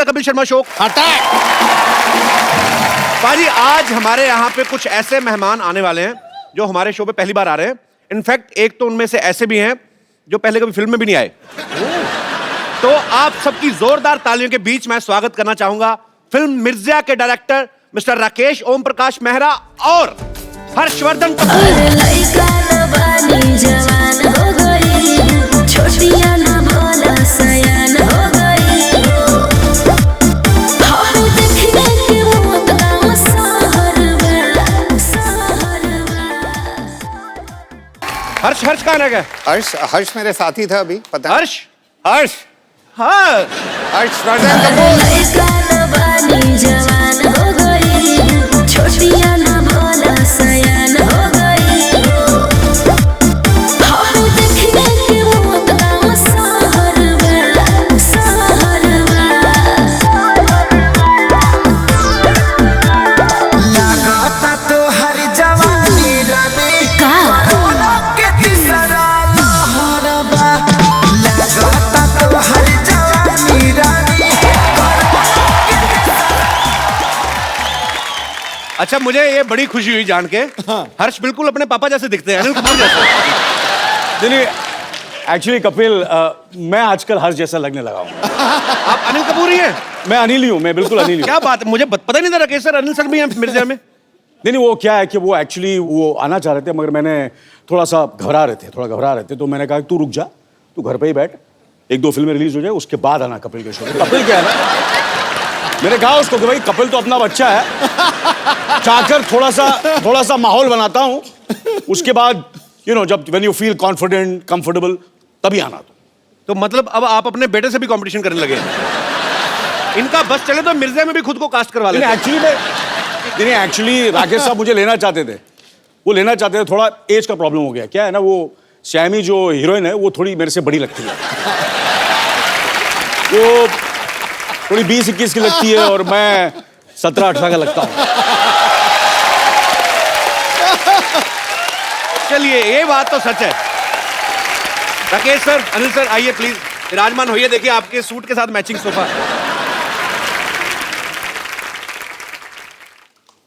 The Kapil Sharma show. पाजी आज हमारे यहाँ पे कुछ ऐसे मेहमान आने वाले हैं जो हमारे शो पे पहली बार आ रहे हैं। इनफैक्ट एक तो उनमें से ऐसे भी हैं जो पहले कभी फिल्म में भी नहीं आए। तो आप सबकी जोरदार तालियों के बीच मैं स्वागत करना चाहूंगा फिल्म मिर्जा के डायरेक्टर मिस्टर राकेश ओम प्रकाश मेहरा और हर्षवर्धन हर्ष हर्ष कहाँ रह गए? हर्ष मेरे साथी था अभी, पता है? हर्ष हर्ष हाँ हर्षवर्धन कपूर। अच्छा मुझे ये बड़ी खुशी हुई जान के। हाँ। हर्ष बिल्कुल अपने पापा जैसे दिखते हैं, अनिल कपूर जैसे। नहीं एक्चुअली कपिल मैं आजकल हर्ष जैसा लगने लगा हूँ। आप अनिल कपूर ही हैं? मैं अनिल ही हूँ, मैं बिल्कुल अनिल हूँ। क्या बात है, मुझे पता ही नहीं था राकेश सर अनिल सर भी हैं मिर्जा में। नहीं वो क्या है कि वो एक्चुअली वो आना चाह रहे थे मगर मैंने थोड़ा घबरा रहे थे तो मैंने कहा तू रुक जा, तू घर पे ही बैठ, 1-2 फिल्में रिलीज हो जाए उसके बाद आना कपिल के शो पे। कपिल क्या है ना, मैंने कहा उसको कि भाई कपिल तो अपना बच्चा है, चाहकर थोड़ा सा माहौल बनाता हूँ, उसके बाद जब when you feel confident comfortable तभी आना। तो मतलब अब आप अपने बेटे से भी कंपटीशन करने लगे? इनका बस चले तो मिर्जा में भी खुद को कास्ट करवा लें। एक्चुअली राकेश साहब मुझे लेना चाहते थे, थोड़ा एज का प्रॉब्लम हो गया। क्या है ना, वो श्यामी जो हीरोइन है वो थोड़ी मेरे से बड़ी लगती है, वो थोड़ी 20-21 की लगती है और मैं 17-18 का लगता हूँ। चलिए ये बात तो सच है। राकेश सर, अनिल सर आइए प्लीज, विराजमान होइए। देखिए आपके सूट के साथ मैचिंग सोफा।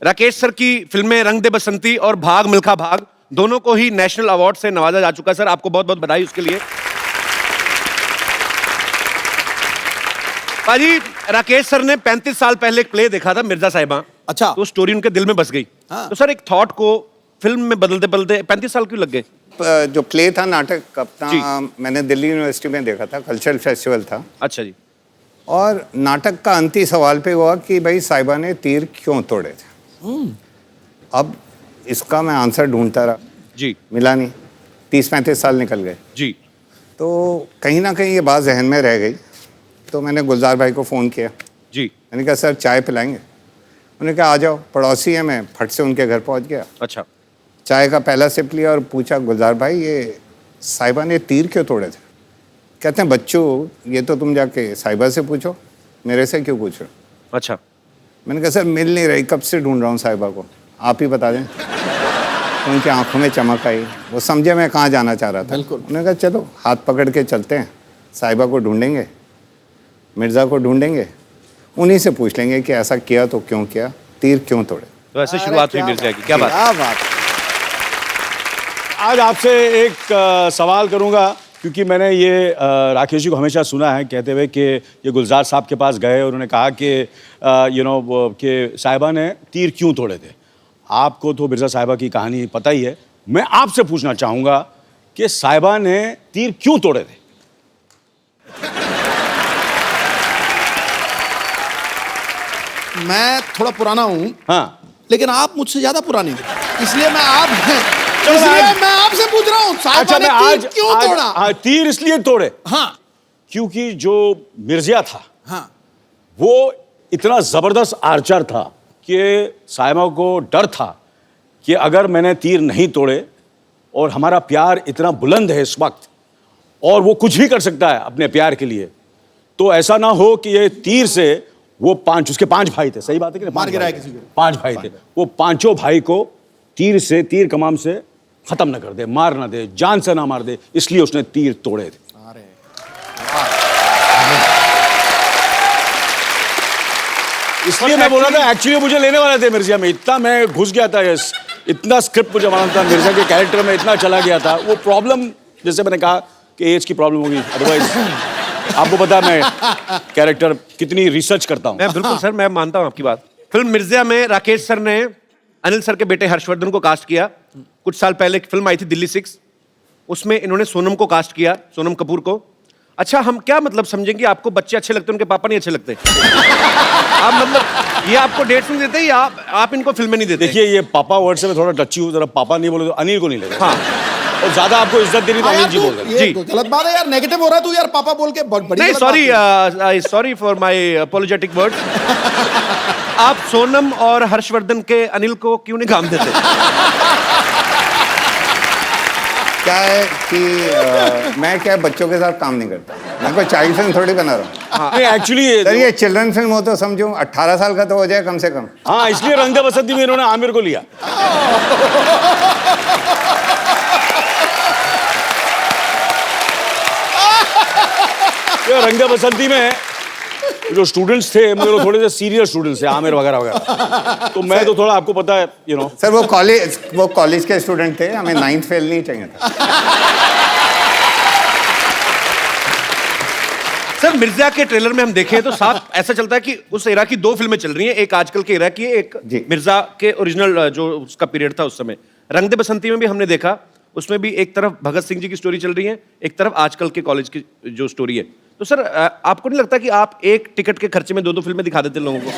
राकेश सर की फिल्में रंग दे बसंती और भाग मिल्खा भाग दोनों को ही नेशनल अवार्ड से नवाजा जा चुका है। सर आपको बहुत बहुत बधाई उसके लिए। पाजी राकेश सर ने 35 साल पहले एक प्ले देखा था मिर्जा साहिबा। अच्छा। तो स्टोरी उनके दिल में बस गई। हाँ। तो सर एक थॉट को फिल्म में बदलते बदलते 35 साल क्यों लग गए? जो प्ले था नाटक अपना मैंने दिल्ली यूनिवर्सिटी में देखा था, कल्चरल फेस्टिवल था। अच्छा जी। और नाटक का अंतिम सवाल पे हुआ कि भाई साहिबा ने तीर क्यों तोड़े थे। अब इसका मैं आंसर ढूंढता रहा जी, मिला नहीं। 30-35 साल निकल गए जी। तो कहीं ना कहीं ये बात जहन में रह गई। तो मैंने गुलजार भाई को फ़ोन किया जी। मैंने कहा सर चाय पिलाएंगे? उन्होंने कहा आ जाओ, पड़ोसी है, मैं फट से उनके घर पहुंच गया। अच्छा। चाय का पहला सिप लिया और पूछा गुलजार भाई ये साहिबा ने तीर क्यों तोड़े थे? कहते हैं बच्चों ये तो तुम जाके साहिबा से पूछो, मेरे से क्यों पूछ रहे हो? अच्छा। मैंने कहा सर मिल नहीं रही, कब से ढूंढ रहा हूँ साहिबा को, आप ही बता दें। तो उनकी आंखों में चमक आई, वो समझे मैं कहाँ जाना चाह रहा था। बिल्कुल। उन्होंने कहा चलो हाथ पकड़ के चलते हैं, साहिबा को ढूंढेंगे, मिर्ज़ा को ढूंढेंगे, उन्हीं से पूछ लेंगे कि ऐसा किया तो क्यों किया, तीर क्यों तोड़े। तो ऐसे शुरुआत हुई मिर्जा की। क्या बात। आज आपसे एक सवाल करूंगा क्योंकि मैंने ये राकेश जी को हमेशा सुना है कहते हुए कि ये गुलजार साहब के पास गए और उन्होंने कहा कि कि साहिबा ने तीर क्यों तोड़े थे। आपको तो मिर्जा साहिबा की कहानी पता ही है, मैं आपसे पूछना चाहूँगा कि साहिबा ने तीर क्यों तोड़े थे? मैं थोड़ा पुराना हूँ हाँ, लेकिन आप मुझसे ज्यादा पुराने हैं, इसलिए मैं आपसे पूछ रहा हूँ साहिबा ने तीर क्यों तोड़ा? तीर इसलिए तोड़े हाँ क्योंकि जो मिर्जा था हाँ वो इतना जबरदस्त आर्चर था कि साहिबा को डर था कि अगर मैंने तीर नहीं तोड़े और हमारा प्यार इतना बुलंद है इस वक्त और वो कुछ भी कर सकता है अपने प्यार के लिए, तो ऐसा ना हो कि ये तीर से वो उसके 5 भाई थे, सही बात है कि मार गिराया किसी को, 5 भाई थे, वो 5 भाई को तीर कमान से खत्म ना कर दे, मार ना दे, जान से ना मार दे, इसलिए उसने तीर तोड़े थे। इसलिए मैं बोल रहा था एक्चुअली मुझे लेने वाले थे मिर्जा में, इतना मैं घुस गया था, यस इतना स्क्रिप्ट मुझे मालूम था, मिर्जा के कैरेक्टर में इतना चला गया था। वो प्रॉब्लम जैसे मैंने कहा कि एज की प्रॉब्लम होगी, अदरवाइज आपको पता है मैं कैरेक्टर कितनी रिसर्च करता हूँ। मैं बिल्कुल सर, मैं मानता हूँ आपकी बात। फिल्म मिर्जा में राकेश सर ने अनिल सर के बेटे हर्षवर्धन को कास्ट किया। कुछ साल पहले एक फिल्म आई थी दिल्ली 6, उसमें इन्होंने सोनम को कास्ट किया, सोनम कपूर को। अच्छा, हम क्या मतलब समझेंगे आपको बच्चे अच्छे लगते हैं, उनके पापा नहीं अच्छे लगते? आप मतलब ये आपको डेट्स नहीं देते या आप इनको फिल्में नहीं देते? देखिए ये पापा वर्ड से मैं थोड़ा टची हूँ, जरा पापा नहीं बोले तो अनिल को नहीं लेगा। हाँ, और ज्यादा आपको इज्जत देनी तो अनिल जी बोल रहे हैं। ये गलत बात है यार, नेगेटिव हो रहा है तू यार, पापा बोल के बड़ी नहीं गलत बात है। Sorry for my apologetic words. आप सोनम और हर्षवर्धन के अनिल को क्यों नहीं काम देते? क्या है कि मैं क्या बच्चों के साथ काम नहीं करता, मैं कोई चाइल्ड फिल्म थोड़ी बना रहा हूँ। नहीं एक्चुअली सर ये चिल्ड्रन फिल्म हो तो समझो 18 साल का तो हो जाए कम से कम। हाँ, इसलिए रंग दे बसंती में इन्होंने आमिर को लिया। रंग दे बसंती में जो स्टूडेंट्स थे मतलब थोड़े से सीनियर स्टूडेंट्स थे, आमिर वगैरह वगैरह, तो मैं तो थोड़ा आपको पता है यू नो। सर वो कॉलेज के स्टूडेंट थे, हमें 9th फेल नहीं चाहिए था। सर मिर्जा के ट्रेलर में हम देखें तो साफ ऐसा चलता है कि उस एरा की 2 फिल्में चल रही हैं, एक आजकल के एरा की है, एक जी। मिर्जा के ओरिजिनल जो उसका पीरियड था उस समय। रंग दे बसंती में भी हमने देखा, उसमें भी एक तरफ भगत सिंह जी की स्टोरी चल रही है, एक तरफ आजकल के कॉलेज की जो स्टोरी है। तो सर आपको नहीं लगता कि आप एक टिकट के खर्चे में 2 फिल्में दिखा देते लोगों को?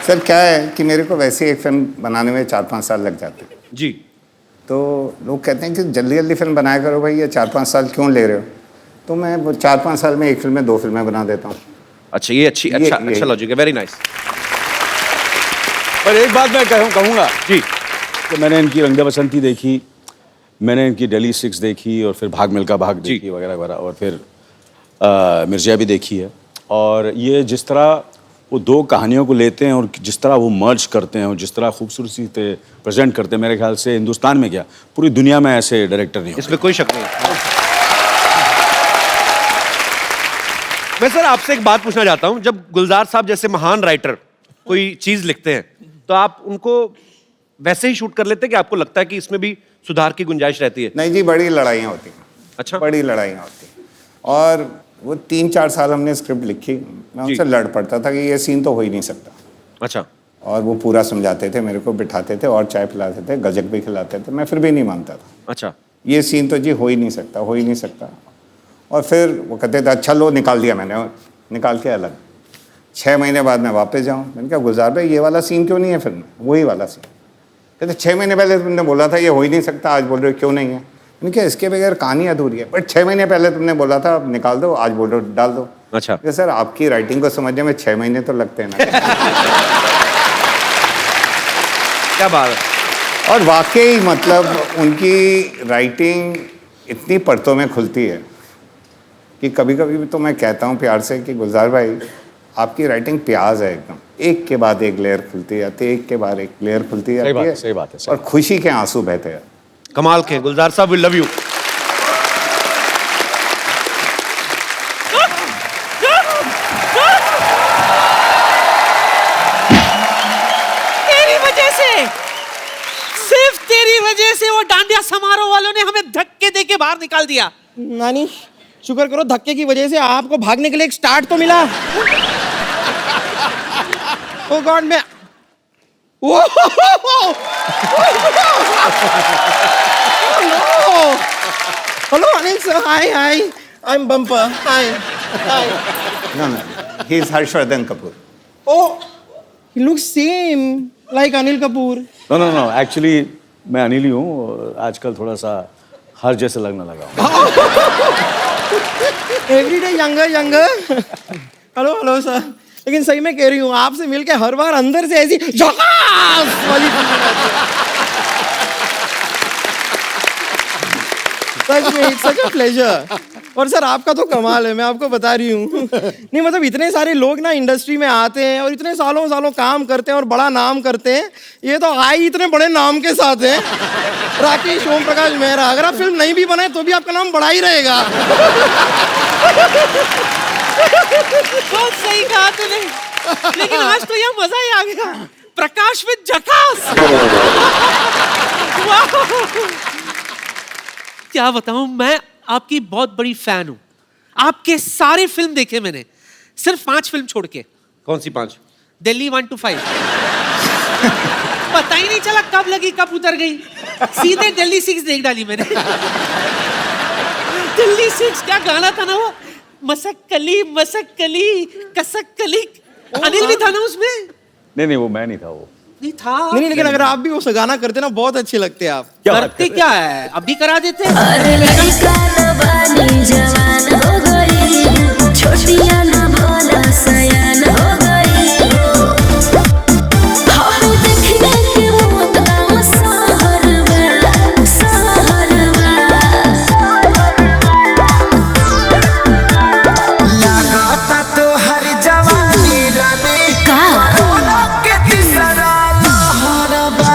सर क्या है कि मेरे को वैसे एक फिल्म बनाने में 4-5 साल लग जाते हैं, जी। तो लोग कहते हैं कि जल्दी जल्दी फिल्म बनाया करो भाई, ये 4-5 साल क्यों ले रहे हो? तो मैं वो 4-5 साल में एक फिल्म में 2 फिल्में बना देता हूँ। अच्छा, ये अच्छा लॉजिक है, वेरी नाइस। पर एक बात मैं कहूँगा जी, कि मैंने इनकी रंग दे बसंती देखी, मैंने इनकी दिल्ली 6 देखी, और फिर भाग मिल्खा भाग देखी वगैरह वगैरह, और फिर मिर्जा भी देखी है। और ये जिस तरह वो 2 कहानियों को लेते हैं और जिस तरह वो मर्ज करते हैं और जिस तरह खूबसूरती से प्रेजेंट करते हैं, मेरे ख्याल से हिंदुस्तान में क्या पूरी दुनिया में ऐसे डायरेक्टर नहीं होते। इसमें कोई शक नहीं है। मैं सर आपसे एक बात पूछना चाहता हूं, जब गुलजार साहब जैसे महान राइटर कोई चीज लिखते हैं तो आप उनको वैसे ही शूट कर लेते हैं कि आपको लगता है कि इसमें भी सुधार की गुंजाइश रहती है? नहीं जी, बड़ी लड़ाइयाँ होती हैं। अच्छा, बड़ी लड़ाइयाँ होती हैं। और वो 3-4 साल हमने स्क्रिप्ट लिखी, मैं उनसे लड़ पड़ता था कि ये सीन तो हो ही नहीं सकता। अच्छा। और वो पूरा समझाते थे, मेरे को बिठाते थे और चाय पिलाते थे, गजक भी खिलाते थे, मैं फिर भी नहीं मानता था। अच्छा, ये सीन तो जी हो ही नहीं सकता, हो ही नहीं सकता। और फिर वो कहते थे अच्छा लो, निकाल दिया मैंने, निकाल के अलग। 6 महीने बाद मैं वापस जाऊँ, मैंने कहा गुलजार भाई ये वाला सीन क्यों नहीं है फिल्म में? वही वाला सीन। कहते 6 महीने पहले तुमने बोला था ये हो ही नहीं सकता, आज बोल रहे हो क्यों नहीं है? मैंने कहा इसके बगैर कहानी अधूरी है। बट 6 महीने पहले तुमने बोला था निकाल दो, आज बोल रहे हो डाल दो। अच्छा। सर आपकी राइटिंग को समझने में 6 महीने तो लगते हैं ना। क्या बात है। और वाकई मतलब उनकी राइटिंग इतनी परतों में खुलती है कि कभी कभी तो मैं कहता हूँ प्यार से कि गुलजार भाई आपकी राइटिंग प्याज है एकदम, एक के बाद एक लेयर खुलती जाती है, एक के बाद एक लेयर खुलती जाती है। सही बात है। और खुशी के आंसू बहते हैं। कमाल के गुलजार साहब, वी लव यू। तेरी वजह से, सिर्फ तेरी वजह से वो डांडिया समारोह वालों ने हमें धक्के दे के बाहर निकाल दिया। नानी शुक्र करो धक्के की वजह से आपको भागने के लिए एक स्टार्ट तो मिला। ओ गॉड मैं hello Anil sir, hi hi, I am bumper, hi hi. No, he is Harshvardhan Kapoor. Oh, he looks same like Anil Kapoor. No actually मैं अनिल ही हूँ, आजकल थोड़ा सा हर जैसे लगने लगा। Every day younger younger. Hello hello sir, लेकिन सही में कह रही हूँ आपसे मिलके हर बार अंदर से ऐसी झकास वाली फीलिंग आती है। सच में इट्स सच अ प्लेजर। और सर आपका तो कमाल है, मैं आपको बता रही हूँ। नहीं मतलब इतने सारे लोग ना इंडस्ट्री में आते हैं और इतने सालों सालों काम करते हैं और बड़ा नाम करते हैं, ये तो आए इतने बड़े नाम के साथ हैं। राकेश, ओम प्रकाश मेहरा, अगर आप फिल्म नहीं भी बनाए तो भी आपका नाम बड़ा ही रहेगा। बहुत सही कहा तूने, लेकिन आज तो यह मजा ही आ गया। प्रकाश विद झकास। वाह! क्या बताऊं, मैं आपकी बहुत बड़ी फैन हूं। आपके सारे फिल्म देखे मैंने, सिर्फ 5 फिल्म छोड़ के। कौन सी 5? दिल्ली 1 to 5। पता ही नहीं चला कब लगी कब उतर गई, सीधे दिल्ली 6 देख डाली मैंने। दिल्ली 6 क्या गाना था ना वो, मसक्कली मसक्कली कसक्कली। अनिल भी था ना उसमें? नहीं वो मैं नहीं था, वो नहीं था। नहीं, लेकिन अगर आप भी वो गाना करते ना, बहुत अच्छे लगते आप। क्या करते क्या है, अभी करा देते। अरे लड़का न बानी जवान हो गई, छोटिया न भोला सयान हो गई। हम देखने के मौत का सहरवा, सहरवा। लगाता तो हर जवानी रानी का के तीसरा लहरबा।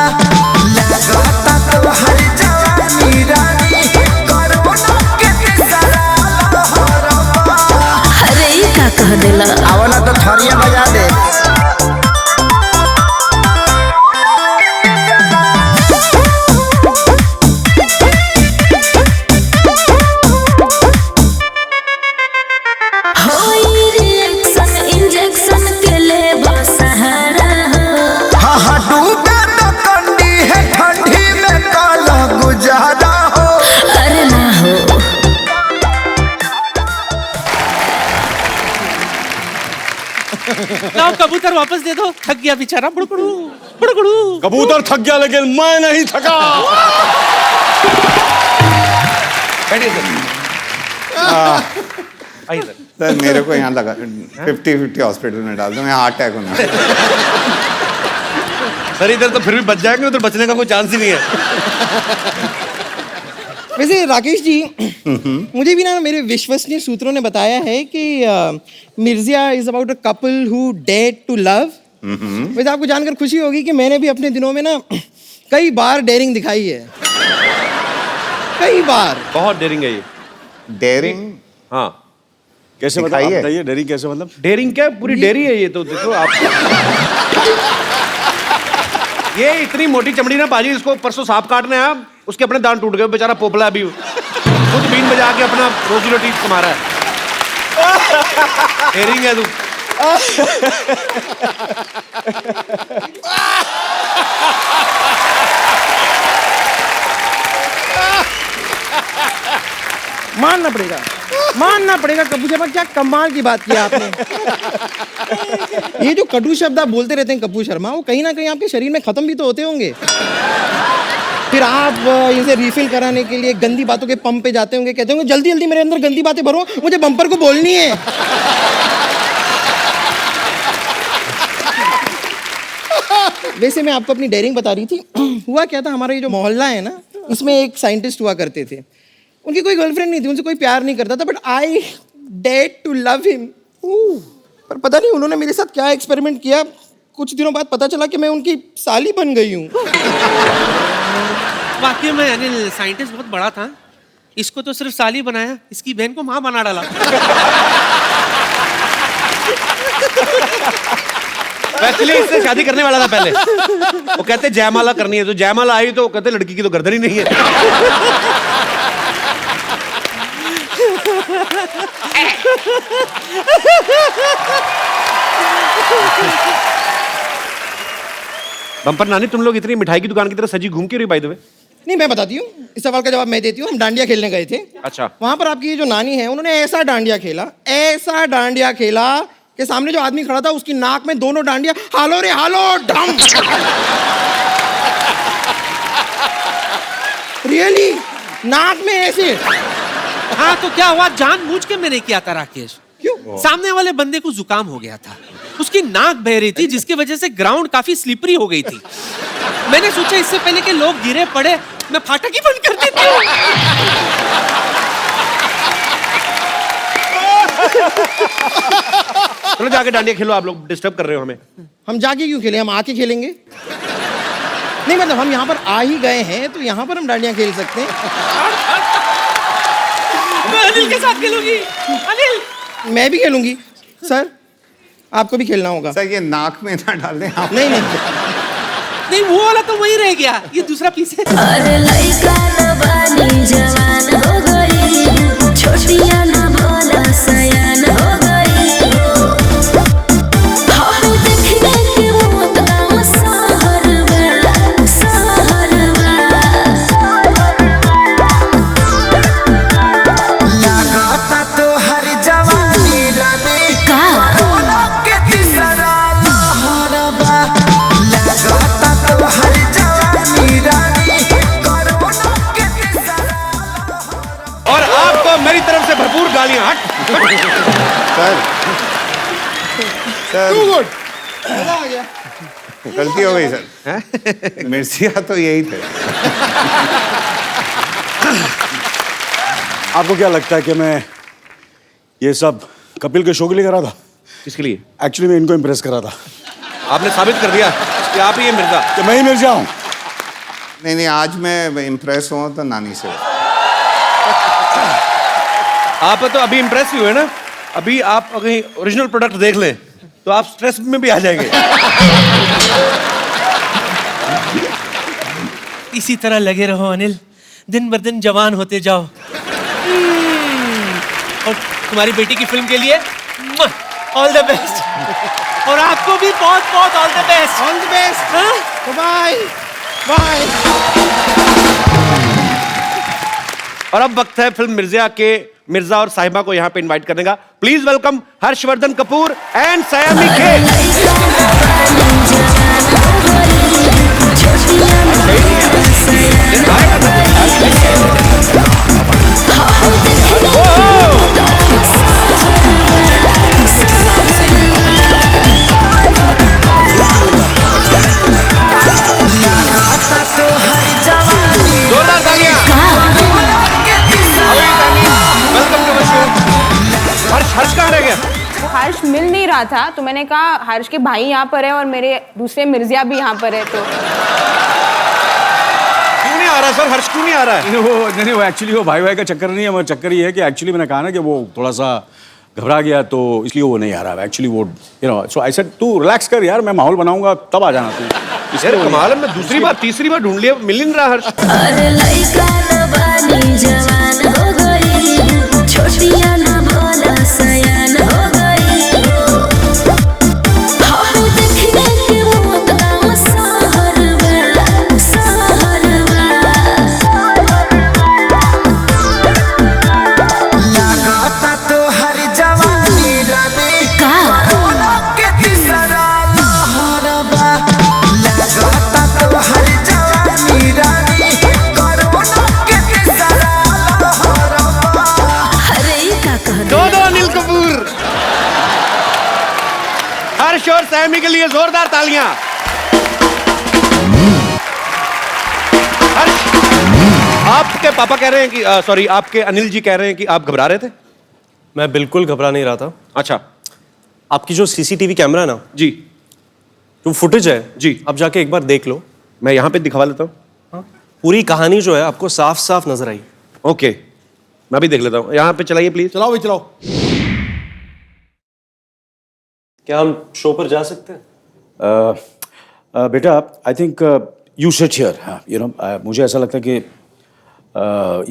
लगाता तो हर जवानी रानी कोरोना के तीसरा लहरबा। अरे ई का कह देला। आवला तो थरिया बजा दे। होई रिएक्शन इंजेक्शन के ले सहारा हो। हाँ हाँ डूबे तो कंडी है ठंडी में काला गुजारा हो। अरे ना हो। लाओ कबूतर वापस दे दो, थक गया बेचारा। बुड़कुड़ू बुड़कुड़ू। कबूतर थक गया लेकिन मैं नहीं थका। बैठिए सर। आइए सर। सर मेरे को यहाँ लगा 50-50 हॉस्पिटल में डाल दो, मैं हार्ट अटैक होना। सर इधर तो फिर भी बच जाएंगे, उधर बचने का कोई चांस ही नहीं है। वैसे राकेश जी, मुझे भी ना मेरे विश्वसनीय सूत्रों ने बताया है कि Mirzya is about a couple who dare to love. वैसे आपको जानकर खुशी होगी कि मैंने भी अपने दिनों में ना कई बार डेयरिंग दिखाई है, कई बार। बहुत डेयरिंग है ये। डेयरिंग? हाँ। कैसे दिखाई है? बताइए, डेयरिंग कैसे मतलब? डेयरिंग क्या, पूरी डेयरी है ये तो। देखो आप, ये इतनी मोटी चमड़ी ना बाजी, इसको परसों सांप काटने आया, उसके अपने दांत टूट गए, बेचारा पोपला अभी खुद बीन बजा के अपना रोजी रोटी कमा रहा है। डेयरिंग है तू। मानना पड़ेगा कपूर शर्मा, क्या कमाल की बात की आपने। ये जो कटु शब्द आप बोलते रहते हैं कपूर शर्मा, वो कहीं ना कहीं आपके शरीर में खत्म भी तो होते होंगे। फिर आप इसे रिफिल कराने के लिए गंदी बातों के पंप पे जाते होंगे, कहते होंगे जल्दी जल्दी मेरे अंदर गंदी बातें भरो, मुझे बम्पर को बोलनी है। वैसे मैं आपको अपनी डेयरिंग बता रही थी। हुआ क्या था, हमारा ये जो मोहल्ला है ना, इसमें एक साइंटिस्ट हुआ करते थे। उनकी कोई गर्लफ्रेंड नहीं थी, उनसे कोई प्यार नहीं करता था, but I dare to love him. पर पता नहीं उन्होंने मेरे साथ क्या एक्सपेरिमेंट किया, कुछ दिनों बाद पता चला कि मैं उनकी साली बन गई हूँ। वाकई में अनिल साइंटिस्ट बहुत बड़ा था। इसको तो सिर्फ साली बनाया, इसकी बहन को माँ बना डाला। एक्चुअली इससे शादी करने वाला था पहले। वो कहते जयमाला करनी है, तो जयमाला आई तो कहते लड़की की तो गर्दन ही नहीं है। बम्पर नानी, तुम लोग इतनी मिठाई की दुकान की तरह सजी घूम के रही बाय द वे? नहीं, मैं बताती हूँ, इस सवाल का जवाब मैं देती हूँ। हम डांडिया खेलने गए थे। अच्छा। वहां पर आपकी जो नानी है, उन्होंने ऐसा डांडिया खेला कि सामने जो आदमी खड़ा था उसकी नाक में दोनों डांडिया हालो रे हालो डम। रियली नाक में ऐसे। हाँ तो क्या हुआ, जानबूझ के मैंने किया था राकेश। क्यों? सामने वाले बंदे को जुकाम हो गया था, उसकी नाक बह रही थी, जिसकी वजह से ग्राउंड काफी स्लिपरी हो गई थी। मैंने सोचा इससे पहले कि लोग गिरे पड़े, मैं फाटक ही बंद कर देती हूँ। चलो जाके डांडिया खेलो, आप लोग डिस्टर्ब कर रहे हो हमें। हम जाके क्यों खेलें, हम आके खेलेंगे। नहीं मतलब हम यहाँ पर आ ही गए हैं तो यहाँ पर हम डांडिया खेल सकते हैं। मैं अनिल के साथ खेलूंगी। अनिल मैं भी खेलूंगी सर, आपको भी खेलना होगा। सर ये नाक में ना डालें आप। नहीं नहीं, नहीं वो वाला तो वही रह गया, ये दूसरा पीस है। अरे लइका न बानी जवान हो गई, छोटिया न भोला सयान हो गई। हम देखने के मौत गाँव सहरवा, सहरवा। लगाता तो हर जवानी रानी का कोरोना के तीसरा लहरबा। लगाता तो हर जवानी रानी कोरोना के तीसरा लहरबा। और आपको मेरी तरफ से भरपूर गालियां। हट। सर टू सर गुड, मजा आ गया। गलती हो गई सर। मिर्चिया तो यही थे। आपको क्या लगता है कि मैं ये सब कपिल के शो के लिए करा था? किसके लिए? एक्चुअली मैं इनको इम्प्रेस करा था आपने साबित कर दिया कि आप ही ये मिर्जा। कि मैं ही मिर्जा हूँ। नहीं नहीं, आज मैं इम्प्रेस हुआ तो नानी से। आप तो अभी इम्प्रेस ही हुए ना। अभी आप कहीं ओरिजिनल प्रोडक्ट देख लें तो आप स्ट्रेस में भी आ जाएंगे। इसी तरह लगे रहो अनिल, दिन बर दिन जवान होते जाओ। और तुम्हारी बेटी की फिल्म के लिए ऑल द बेस्ट। और आपको भी बहुत बहुत all the best. All the best, हाँ? Bye bye. और अब वक्त है फिल्म मिर्जा के मिर्जा और साहिबा को यहाँ पे इनवाइट करने का। Please welcome Harshvardhan Kapoor and Saiyami Kher. जोरदार तालियां। Welcome to the show. Harsh कहाँ रह गया? हर्ष मिल नहीं रहा था तो मैंने कहा हर्ष के भाई यहाँ पर है और मेरे दूसरे मिर्जिया भी यहाँ पर है, तो क्यों नहीं आ रहा सर? हर्ष क्यों नहीं आ रहा है? नहीं वो एक्चुअली वो भाई का चक्कर नहीं है, मगर चक्कर ये है कि एक्चुअली मैंने कहा ना कि वो थोड़ा सा घबरा गया तो इसलिए वो नहीं आ रहा है एक्चुअली। वो सो आई सेड तू रिलैक्स कर यार, मैं माहौल बनाऊंगा तब आ जाना तू। यार कमाल है, मैं दूसरी बार तीसरी बार ढूंढ लिया, मिल नहीं रहा हर्ष। अरे लइका न बानी जवान हो गई, छोटिया न भोला सयान हो गई। हम देखने के मौत गाँव सहरवा, सहरवा। लगाता तो हर जवानी रानी का कोरोना के तीसरा लहरबा। लगाता तो हर जवानी रानी कोरोना के तीसरा लहरबा। अरे ये का कह दो अनिल कपूर। हर्ष और सैमी के लिए जोरदार तालियां। हर्ष, आपके पापा कह रहे हैं कि सॉरी आपके अनिल जी कह रहे हैं कि आप घबरा रहे थे। मैं बिल्कुल घबरा नहीं रहा था। अच्छा आपकी जो सीसीटीवी कैमरा है ना, जी जो फुटेज है जी, आप जाके एक बार देख लो। मैं यहाँ पे दिखवा लेता हूँ। पूरी कहानी जो है आपको साफ साफ नजर आई। ओके, मैं भी देख लेता हूँ। यहाँ पे चलाइए प्लीज। चलाओ भाई चलाओ। क्या हम शो पर जा सकते हैं? बेटा I think you sit here. मुझे ऐसा लगता है कि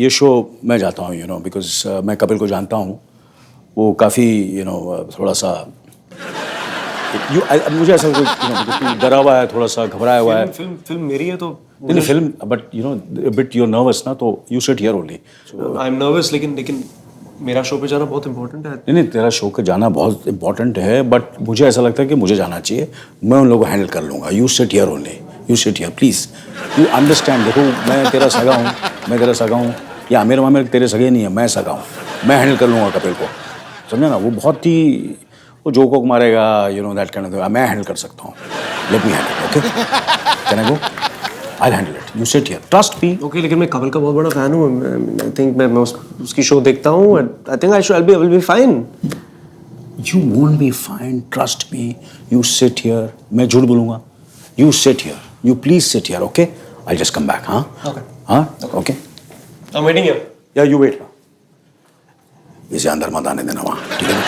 ये शो मैं जाता हूँ बिकॉज मैं कपिल को जानता हूँ। वो काफ़ी थोड़ा सा मुझे ऐसा डरा हुआ है, थोड़ा सा घबराया हुआ है। फिल्म मेरी है तो नहीं film but bit you're nervous ना, तो you sit here only. I am nervous, लेकिन मेरा शो पे जाना बहुत इंपॉर्टेंट है। नहीं तेरा शो के जाना बहुत इंपॉर्टेंट है, बट मुझे ऐसा लगता है कि मुझे जाना चाहिए। मैं उन लोगों को हैंडल कर लूँगा। You sit here only, you sit here please, you understand. देखो मैं तेरा सगा हूँ, या आमिर मामिर तेरे सगे नहीं है, मैं सगा हूँ। मैं हैंडल कर लूँगा कपिल को, समझे ना। वो बहुत ही वो जोक वोक मारेगा, दैट काइंड ऑफ, मैं हैंडल कर सकता हूँ। Let me handle, okay? Can I go? I'll handle it. You sit here. Trust me. Okay, लेकिन मैं कपिल का बहुत बड़ा फैन हूँ। आई थिंक मैं उसकी शो देखता हूँ। I think I will be fine. You won't be fine. Trust me. You sit here. मैं झूठ बोलूँगा? You sit here. You please sit here, okay? I'll just come back, हाँ? Okay. हाँ? Okay. I'm waiting here. Yeah, you wait. इसे अंदर मत आने देना वहाँ, ठीक है ना?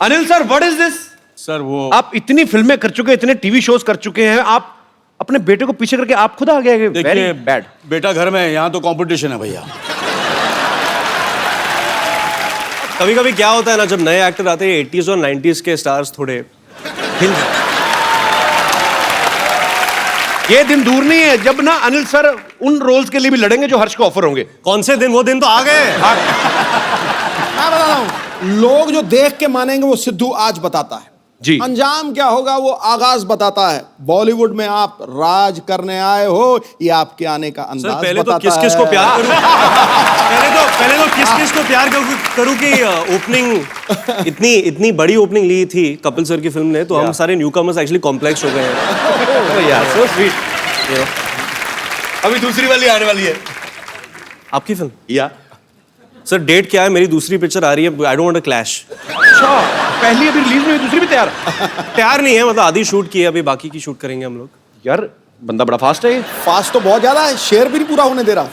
Anil sir, what is this? Sir वो आप इतनी फिल्में कर चुके हैं, इतने टीवी शोज कर चुके हैं, आप अपने बेटे को पीछे करके आप खुद आ गए। वेरी देखिए बैड। बेटा घर में है, यहाँ तो कंपटीशन है भैया। कभी कभी क्या होता है ना, जब नए एक्टर आते हैं 80s और 90s के स्टार्स थोड़े हिल जाते हैं। ये दिन दूर नहीं है जब ना अनिल सर उन रोल्स के लिए भी लड़ेंगे जो हर्ष को ऑफर होंगे। कौन से दिन? वो दिन तो आ गए। मैं बता रहा हूं, लोग जो देख के मानेंगे वो सिद्धू आज बताता है जी। अंजाम क्या होगा वो आगाज बताता है। बॉलीवुड में आप राज करने आए हो, ये आपके आने का अंदाज सर पहले तो बताता किस किस को है। प्यार करूं पहले तो किस किस को प्यार करूं कि ओपनिंग इतनी बड़ी ओपनिंग ली थी कपिल सर की फिल्म ने, तो हम सारे न्यूकमर्स एक्चुअली कॉम्प्लेक्स हो गए हैं। यार सो स्वीट। अभी दूसरी वाली आने वाली है आपकी फिल्म? या सर डेट क्या है? मेरी दूसरी पिक्चर आ रही है, I don't want to clash. अच्छा, पहली अभी रिलीज नहीं हुई, दूसरी भी तैयार? तैयार नहीं है, मतलब आधी शूट की है, अभी बाकी की शूट करेंगे हम लोग। यार बंदा बड़ा फास्ट है ये। फास्ट तो बहुत ज्यादा है, शेर भी नहीं पूरा होने दे रहा।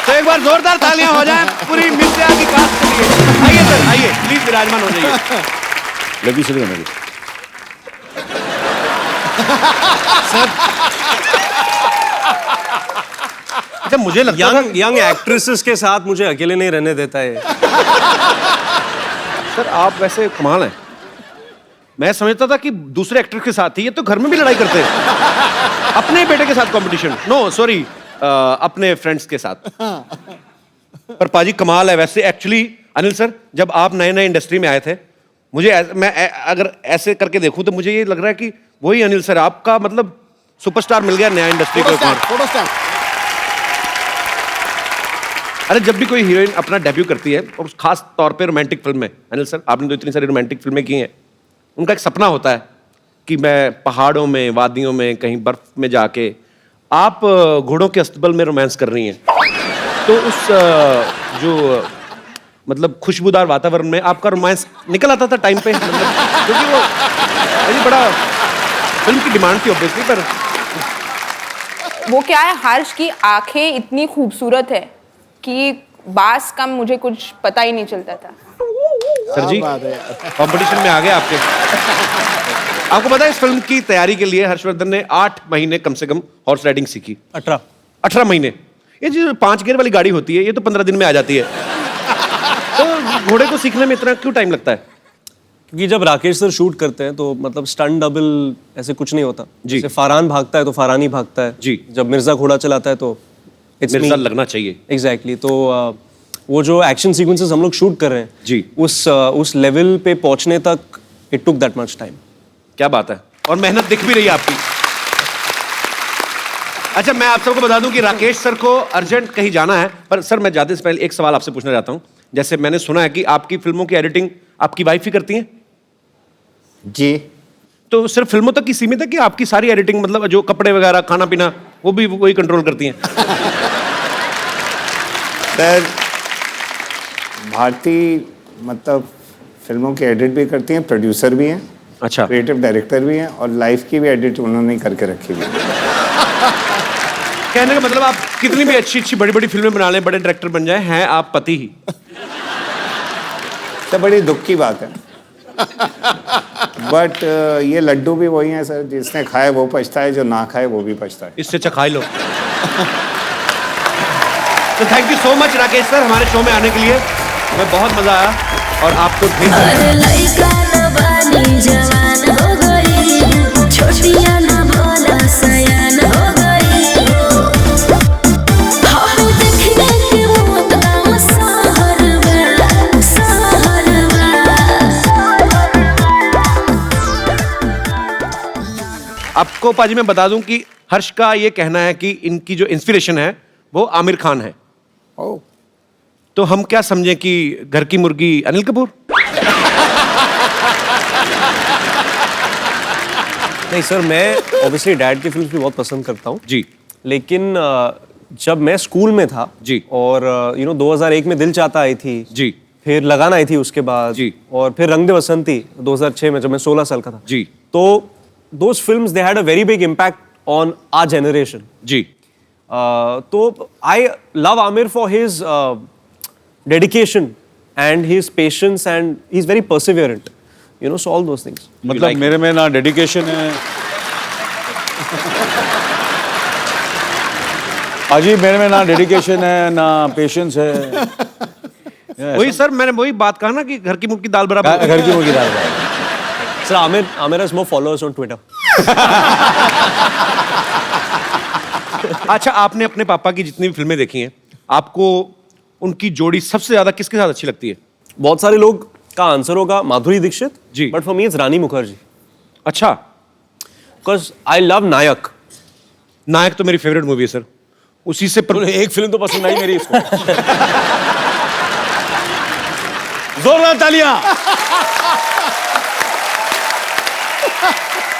तो एक बार जोरदार तालियां हो जाएं पूरी मिर्जा की कास्ट के लिए। आइए सर, आइए प्लीज विराजमान हो जाइए। लगी चली मेरी। अच्छा, मुझे लगता था यंग एक्ट्रेसेस के साथ मुझे अकेले नहीं रहने देता है। सर आप वैसे कमाल हैं। मैं समझता था कि दूसरे एक्टर के साथ ही, ये तो घर में भी लड़ाई करते हैं। अपने बेटे के साथ कंपटीशन, नो सॉरी, अपने फ्रेंड्स के साथ। पर पाजी कमाल है वैसे। एक्चुअली अनिल सर, जब आप नए नए इंडस्ट्री में आए थे, मैं अगर ऐसे करके देखूं तो मुझे ये लग रहा है कि वही अनिल सर, आपका मतलब सुपरस्टार मिल गया नया इंडस्ट्री को। Photo stand. अरे जब भी कोई हीरोइन अपना डेब्यू करती है, और खास तौर पे रोमांटिक फिल्म में, अनिल सर आपने तो इतनी सारी रोमांटिक फिल्में की हैं, उनका एक सपना होता है कि मैं पहाड़ों में, वादियों में, कहीं बर्फ में जाके, आप घोड़ों के अस्तबल में रोमांस कर रही हैं। तो उस जो मतलब खुशबूदार वातावरण में आपका रोमांस निकल आता था टाइम पे, मतलब क्योंकि वो बड़ी बड़ा फिल्म की डिमांड थी ऑब्वियसली। पर वो क्या है, हर्ष की आंखें इतनी खूबसूरत है कि बास का मुझे कुछ पता ही नहीं चलता था। सर जी कंपटीशन में आ गए आपके। आपको पता है इस फिल्म की तैयारी के लिए हर्षवर्धन ने 8 महीने कम से कम हॉर्स राइडिंग सीखी। 18 महीने। ये जो 5 गियर वाली गाड़ी होती है, ये तो 15 दिन में आ जाती है। तो घोड़े को सीखने में इतना क्यों टाइम लगता है? क्योंकि जब राकेश सर शूट करते हैं तो मतलब स्टंट डबल ऐसे कुछ नहीं होता। जी। जैसे फरहान भागता है तो फरहान ही भागता है। जी। जब मिर्जा घोड़ा चलाता है तो मिर्जा लगना चाहिए। एग्जैक्टली। तो वो जो एक्शन सीक्वेंसेस हम लोग शूट कर रहे हैं जी, उस लेवल पे पहुंचने तक it took that much time. क्या बात है, और मेहनत दिख भी रही है आपकी। अच्छा, मैं आप सबको बता दूं कि राकेश सर को अर्जेंट कहीं जाना है, पर सर मैं जाते से पहले एक सवाल आपसे पूछना चाहता हूं। जैसे मैंने सुना है कि आपकी फिल्मों की एडिटिंग आपकी वाइफ ही करती हैं? जी। तो सिर्फ फिल्मों तक की सीमित है कि आपकी सारी एडिटिंग, मतलब जो कपड़े वगैरह, खाना पीना, वो भी वही कंट्रोल करती हैं? सर भारती मतलब फिल्मों की एडिट भी करती हैं, प्रोड्यूसर भी हैं, अच्छा, क्रिएटिव डायरेक्टर भी हैं, और लाइफ की भी एडिट उन्होंने ही करके रखी हुई है। कहने का मतलब आप कितनी भी अच्छी अच्छी बड़ी बड़ी फिल्में बना लें, बड़े डायरेक्टर बन जाएं, हैं आप पति ही। तो बड़ी दुख की बात है। बट ये लड्डू भी वही हैं सर, जिसने खाए वो पछता है, जो ना खाए वो भी पछता है। इससे अच्छा खाई लो। तो thank you so much Rakesh sir हमारे शो में आने के लिए, हमें बहुत मजा आया। और आपको अरे लइका न बानी जवान हो गई, छोटिया न भोला सयान हो गई। हाउ देखने के मौत गाँव सहरवा, सहरवा। आपको पाजी मैं बता दूं कि हर्ष का ये कहना है कि इनकी जो इंस्पिरेशन है वो आमिर खान है। तो हम क्या समझें कि घर की मुर्गी अनिल कपूर? नहीं सर, मैं ऑब्वियसली डैड की फिल्म भी बहुत पसंद करता हूँ जी, लेकिन जब मैं स्कूल में था जी, और 2001 में दिल चाहता आई थी जी, फिर लगान आई थी उसके बाद जी। और फिर रंग दे बसंती 2006 में जब मैं 16 साल का था जी। तो those films they had a very big impact on our generation जी। तो I love Aamir for his dedication and his patience and he is very perseverant, you know, so all those things. मतलब मेरे में ना डेडिकेशन है अजीब, मेरे में ना डेडिकेशन है ना पेशेंस है। वही सर, मैंने वही बात कहा ना कि घर की मुर्गी की दाल बराबर। घर की मुर्गी दाल। Sir Aamir has more followers on Twitter. अच्छा, आपने अपने पापा की जितनी भी फिल्में देखी हैं, आपको उनकी जोड़ी सबसे ज्यादा किसके साथ अच्छी लगती है? बहुत सारे लोग का आंसर होगा माधुरी दीक्षित जी। बट फॉर मी इट्स रानी मुखर्जी अच्छा। बिकॉज आई लव नायक। नायक तो मेरी फेवरेट मूवी है सर। उसी से एक फिल्म तो पसंद आई मेरी इसको। जोरदार तालियां।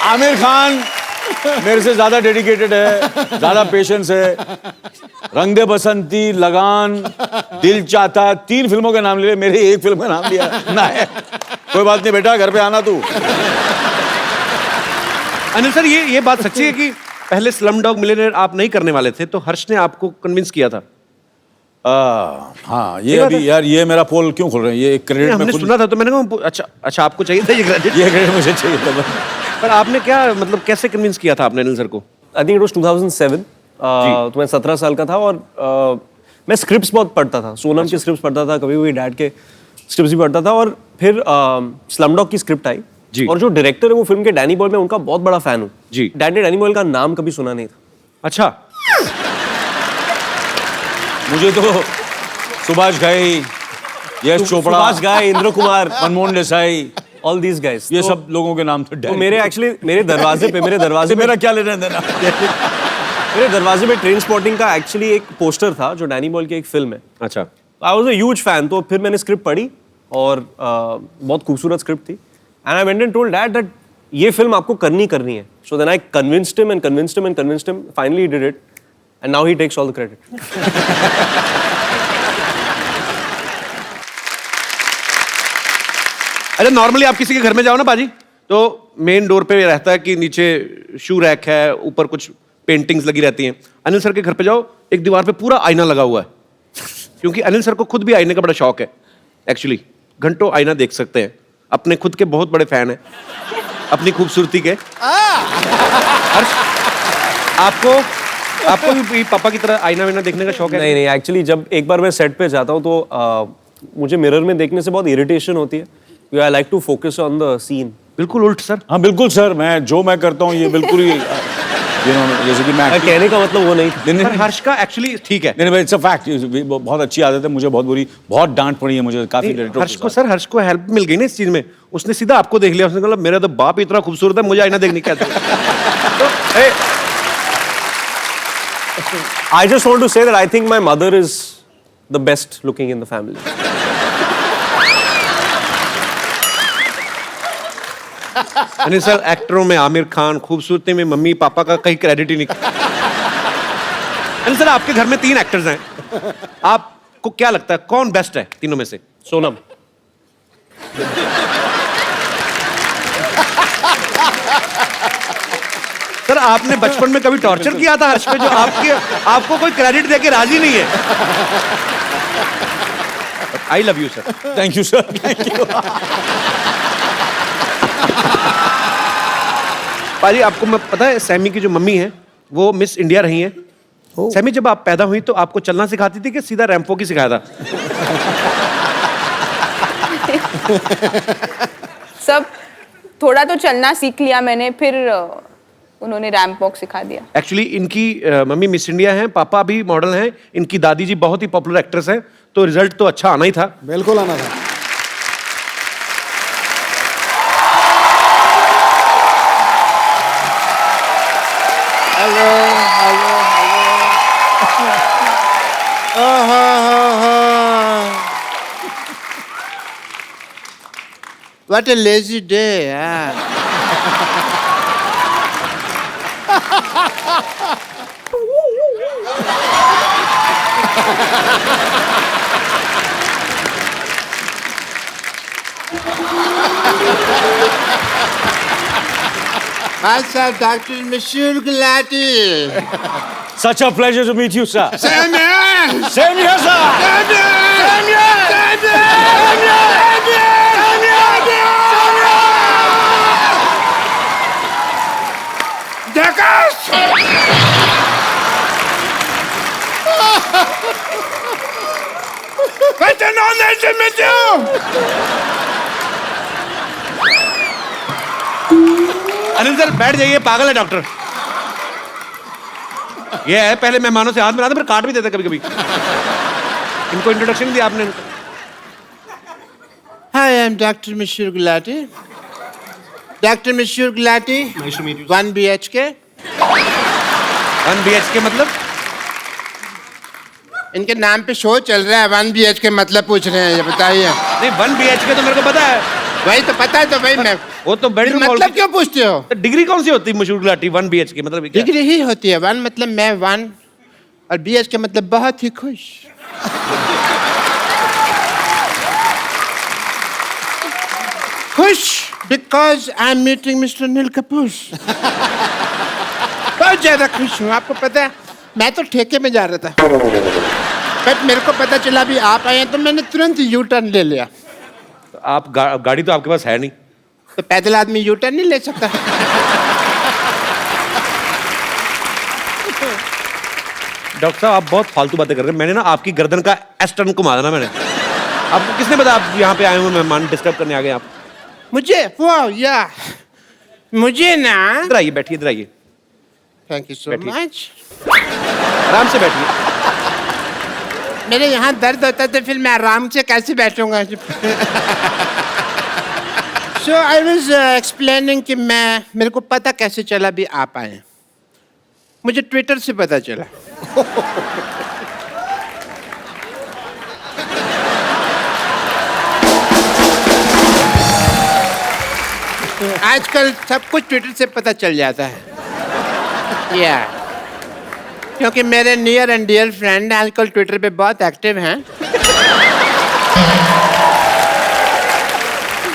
आमिर खान मेरे से ज्यादा डेडिकेटेड है, ज्यादा पेशेंस है। रंग दे बसंती, लगान, दिल चाहता, 3 फिल्मों के नाम ले, मेरे एक फिल्म का नाम लिया नायक। कोई बात नहीं बेटा, घर पे आना तू। अनिल सर, ये बात सच्ची है कि पहले स्लम डॉग मिलियनेयर आप नहीं करने वाले थे, तो हर्ष ने आपको कन्विंस किया था? हाँ, ये अभी यार, ये मेरा पोल क्यों खोल रहे हैं? ये एक क्रेडिट हमने सुना था तो मैंने कहा अच्छा आपको चाहिए था ये क्रेडिट? ये क्रेडिट मुझे चाहिए था। पर आपने क्या, मतलब कैसे कन्विंस किया था आपने अनिल सर को? I think it was 2007। तो मैं 17 साल का था और मैं स्क्रिप्ट्स बहुत पढ़ता था। सोनम की स्क्रिप्ट्स पढ़ता था, कभी कभी डैड के स्क्रिप्ट्स भी पढ़ता था। और फिर स्लमडॉग की स्क्रिप्ट आई जी। और जो डायरेक्टर है वो फिल्म के डैनी बॉयल, मैं उनका बहुत बड़ा फैन हूँ जी। डैड ने डैनी बॉयल का नाम कभी सुना नहीं था। अच्छा। मुझे तो सुभाष घाई, यश चोपड़ा, सुभाष घाई, Indra Kumar, Manmohan Desai, all these guys, ये सब लोगों के नाम थे। तो मेरे दरवाजे पे मेरा क्या लेना देना? मेरे दरवाजे पे ट्रेन स्पॉटिंग का एक्चुअली एक पोस्टर था जो डैनी बॉयल की एक फिल्म है। अच्छा। I was a huge fan. तो फिर मैंने स्क्रिप्ट पढ़ी और बहुत खूबसूरत स्क्रिप्ट थी and I went and told dad that ये फिल्म आपको करनी है। So then I convinced him, finally he did it and now he takes all the credit. अच्छा, नॉर्मली आप किसी के घर में जाओ ना बाजी, तो मेन डोर पे रहता है कि नीचे शू रैक है, ऊपर कुछ पेंटिंग्स लगी रहती हैं। अनिल सर के घर पे जाओ, एक दीवार पे पूरा आईना लगा हुआ है, क्योंकि अनिल सर को खुद भी आईने का बड़ा शौक है। एक्चुअली घंटों आईना देख सकते हैं, अपने खुद के बहुत बड़े फैन हैं अपनी खूबसूरती के। हर्ष, आपको भी पापा की तरह आईना वाईना देखने का शौक है? नहीं, एक्चुअली जब एक बार मैं सेट पे जाता हूँ तो मुझे मिरर में देखने से बहुत इरिटेशन होती है। I like to focus on the scene. बिल्कुल उल्ट सर। हाँ बिल्कुल सर, मैं करता हूँ ये बिल्कुल ही जैसे कि मैं कहने का मतलब वो नहीं था। नहीं, हर्ष का एक्चुअली ठीक है। नहीं, इट्स अ फैक्ट। बहुत अच्छी आदत है, मुझे बहुत डांट पड़ी है मुझे काफी। हर्ष को हेल्प मिल गई ना इस चीज में, उसने सीधा आपको देख लिया, उसने कहा मेरा तो बाप इतना खूबसूरत है, मुझे आईना देखने क्या I just want to say that I think my mother is the best looking in the family. Anil sir, एक्टरों में आमिर खान, खूबसूरती में मम्मी पापा का कहीं क्रेडिट ही नहीं। अनिल सर, आपके घर में 3 एक्टर्स हैं, आपको क्या लगता है कौन बेस्ट है तीनों में से? सोनम। सर, आपने बचपन में कभी टॉर्चर किया था हर्ष पे, जो आपको कोई क्रेडिट देके राजी नहीं है? I love you sir. Thank you sir, thank you. पाजी, आपको मैं पता है सैमी की जो मम्मी है वो मिस इंडिया रही हैं। सैमी, जब आप पैदा हुई तो आपको चलना सिखाती थी कि सीधा रैंपो की सिखाया था? सब थोड़ा तो चलना सीख लिया मैंने, फिर उन्होंने रैंप वॉक सिखा दिया। एक्चुअली इनकी मम्मी मिस इंडिया हैं, पापा भी मॉडल हैं, इनकी दादी जी बहुत ही पॉपुलर एक्ट्रेस हैं, तो रिजल्ट तो अच्छा आना ही था। बिल्कुल आना था। Hello hello hello. What a lazy day, अच्छा डॉक्टर मशहूर Gulati Such a pleasure to meet you, sir. Same here. Same here, sir. Same here. Same here. Same here. Same here. Jackass. What's an honor to meet you? Anil sir बैठ जाइए, पागल है doctor. ये है पहले मेहमानों से हाथ मिलाते फिर काट भी देते कभी कभी। इनको इंट्रोडक्शन दिया आपने। Hi, I'm Dr. Mashur Gulati. Dr. Mashur Gulati. Nice to meet you. 1 BHK. 1 BHK मतलब? इनके नाम पे शो चल रहा है, 1 BHK मतलब पूछ रहे हैं, ये बताइए। नहीं 1 BHK तो मेरे को पता है। वही तो पता है, तो वही मैं। वो तो बेडरूम मतलब क्यों पूछते हो? तो डिग्री कौन सी होती है मशहूर गुलाटी 1 BHK मतलब क्या? डिग्री ही होती है। 1 मतलब मैं 1 और BHK मतलब बहुत ही खुश। खुश because I am meeting mister Anil Kapoor. बहुत ज्यादा खुश हूँ। आपको पता है मैं तो ठेके में जा रहा था, बट मेरे को पता चला भी आप आए हैं तो मैंने तुरंत यू टर्न ले लिया। तो आप गाड़ी तो आपके पास है नहीं, तो पैदल आदमी यू टर्न नहीं ले सकता। डॉक्टर साहब आप बहुत फालतू बातें कर रहे हैं। मैंने ना आपकी गर्दन का एस टर्न घुमा देना मैंने। आपको किसने बताया आप यहाँ पे आए हुए मेहमान डिस्टर्ब करने आ गए आप? मुझे मुझे ना, इधर आइए, बैठिए इधर आइए। Thank you so much. आराम से बैठिए। मेरे यहाँ दर्द होता है तो फिर मैं आराम से कैसे बैठूंगा? सो आई वाज एक्सप्लेनिंग कि मेरे को पता कैसे चला भी आप आए हैं। मुझे ट्विटर से पता चला। आजकल सब कुछ ट्विटर से पता चल जाता है। क्योंकि मेरे नियर एंड डियर फ्रेंड आजकल ट्विटर पे बहुत एक्टिव हैं।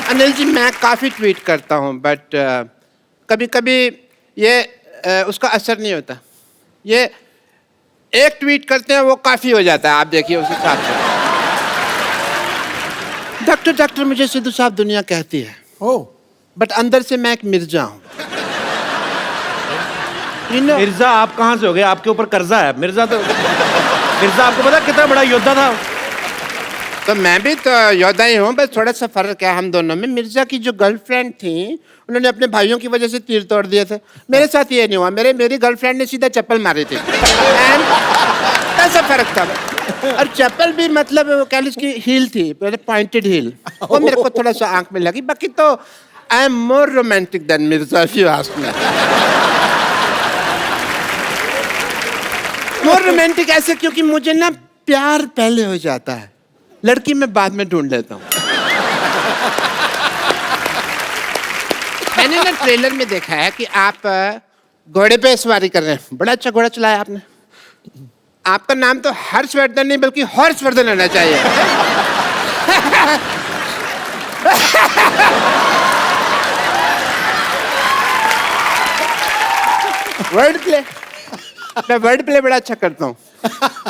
अनिल जी मैं काफ़ी ट्वीट करता हूँ, बट कभी कभी ये उसका असर नहीं होता। ये एक ट्वीट करते हैं वो काफ़ी हो जाता है। आप देखिए उस हिसाब से। डॉक्टर मुझे सिद्धू साहब दुनिया कहती है, बट अंदर से मैं एक मिर्जा हूँ। मिर्जा आप कहाँ से हो गए? आपके ऊपर कर्जा है। मिर्जा आपको पता कितना बड़ा योद्धा था? तो मैं भी तो योद्धा ही हूँ, बस थोड़ा सा फर्क है हम दोनों में। मिर्जा की जो गर्लफ्रेंड थी उन्होंने अपने भाइयों की वजह से तीर तोड़ दिए थे। मेरे साथ ये नहीं हुआ। मेरी गर्लफ्रेंड ने सीधा चप्पल मारी थी। ऐसा फर्क था। और चप्पल भी मतलब वो कह लीजिए उसकी हील थी, पॉइंटेड हील। वो मेरे को थोड़ा सा आंख में लगी। बाकी तो I am more romantic than Mirza if you ask me. More romantic ऐसे क्योंकि मुझे ना प्यार पहले हो जाता है, लड़की मैं बाद में ढूंढ लेता हूँ। मैंने ना ट्रेलर में देखा है कि आप घोड़े पे सवारी कर रहे हैं। बड़ा अच्छा घोड़ा चलाया आपने। आपका नाम तो हर्षवर्धन नहीं बल्कि हॉर्सवर्धन होना चाहिए। वर्ड प्ले, मैं वर्ड प्ले बड़ा अच्छा करता हूँ,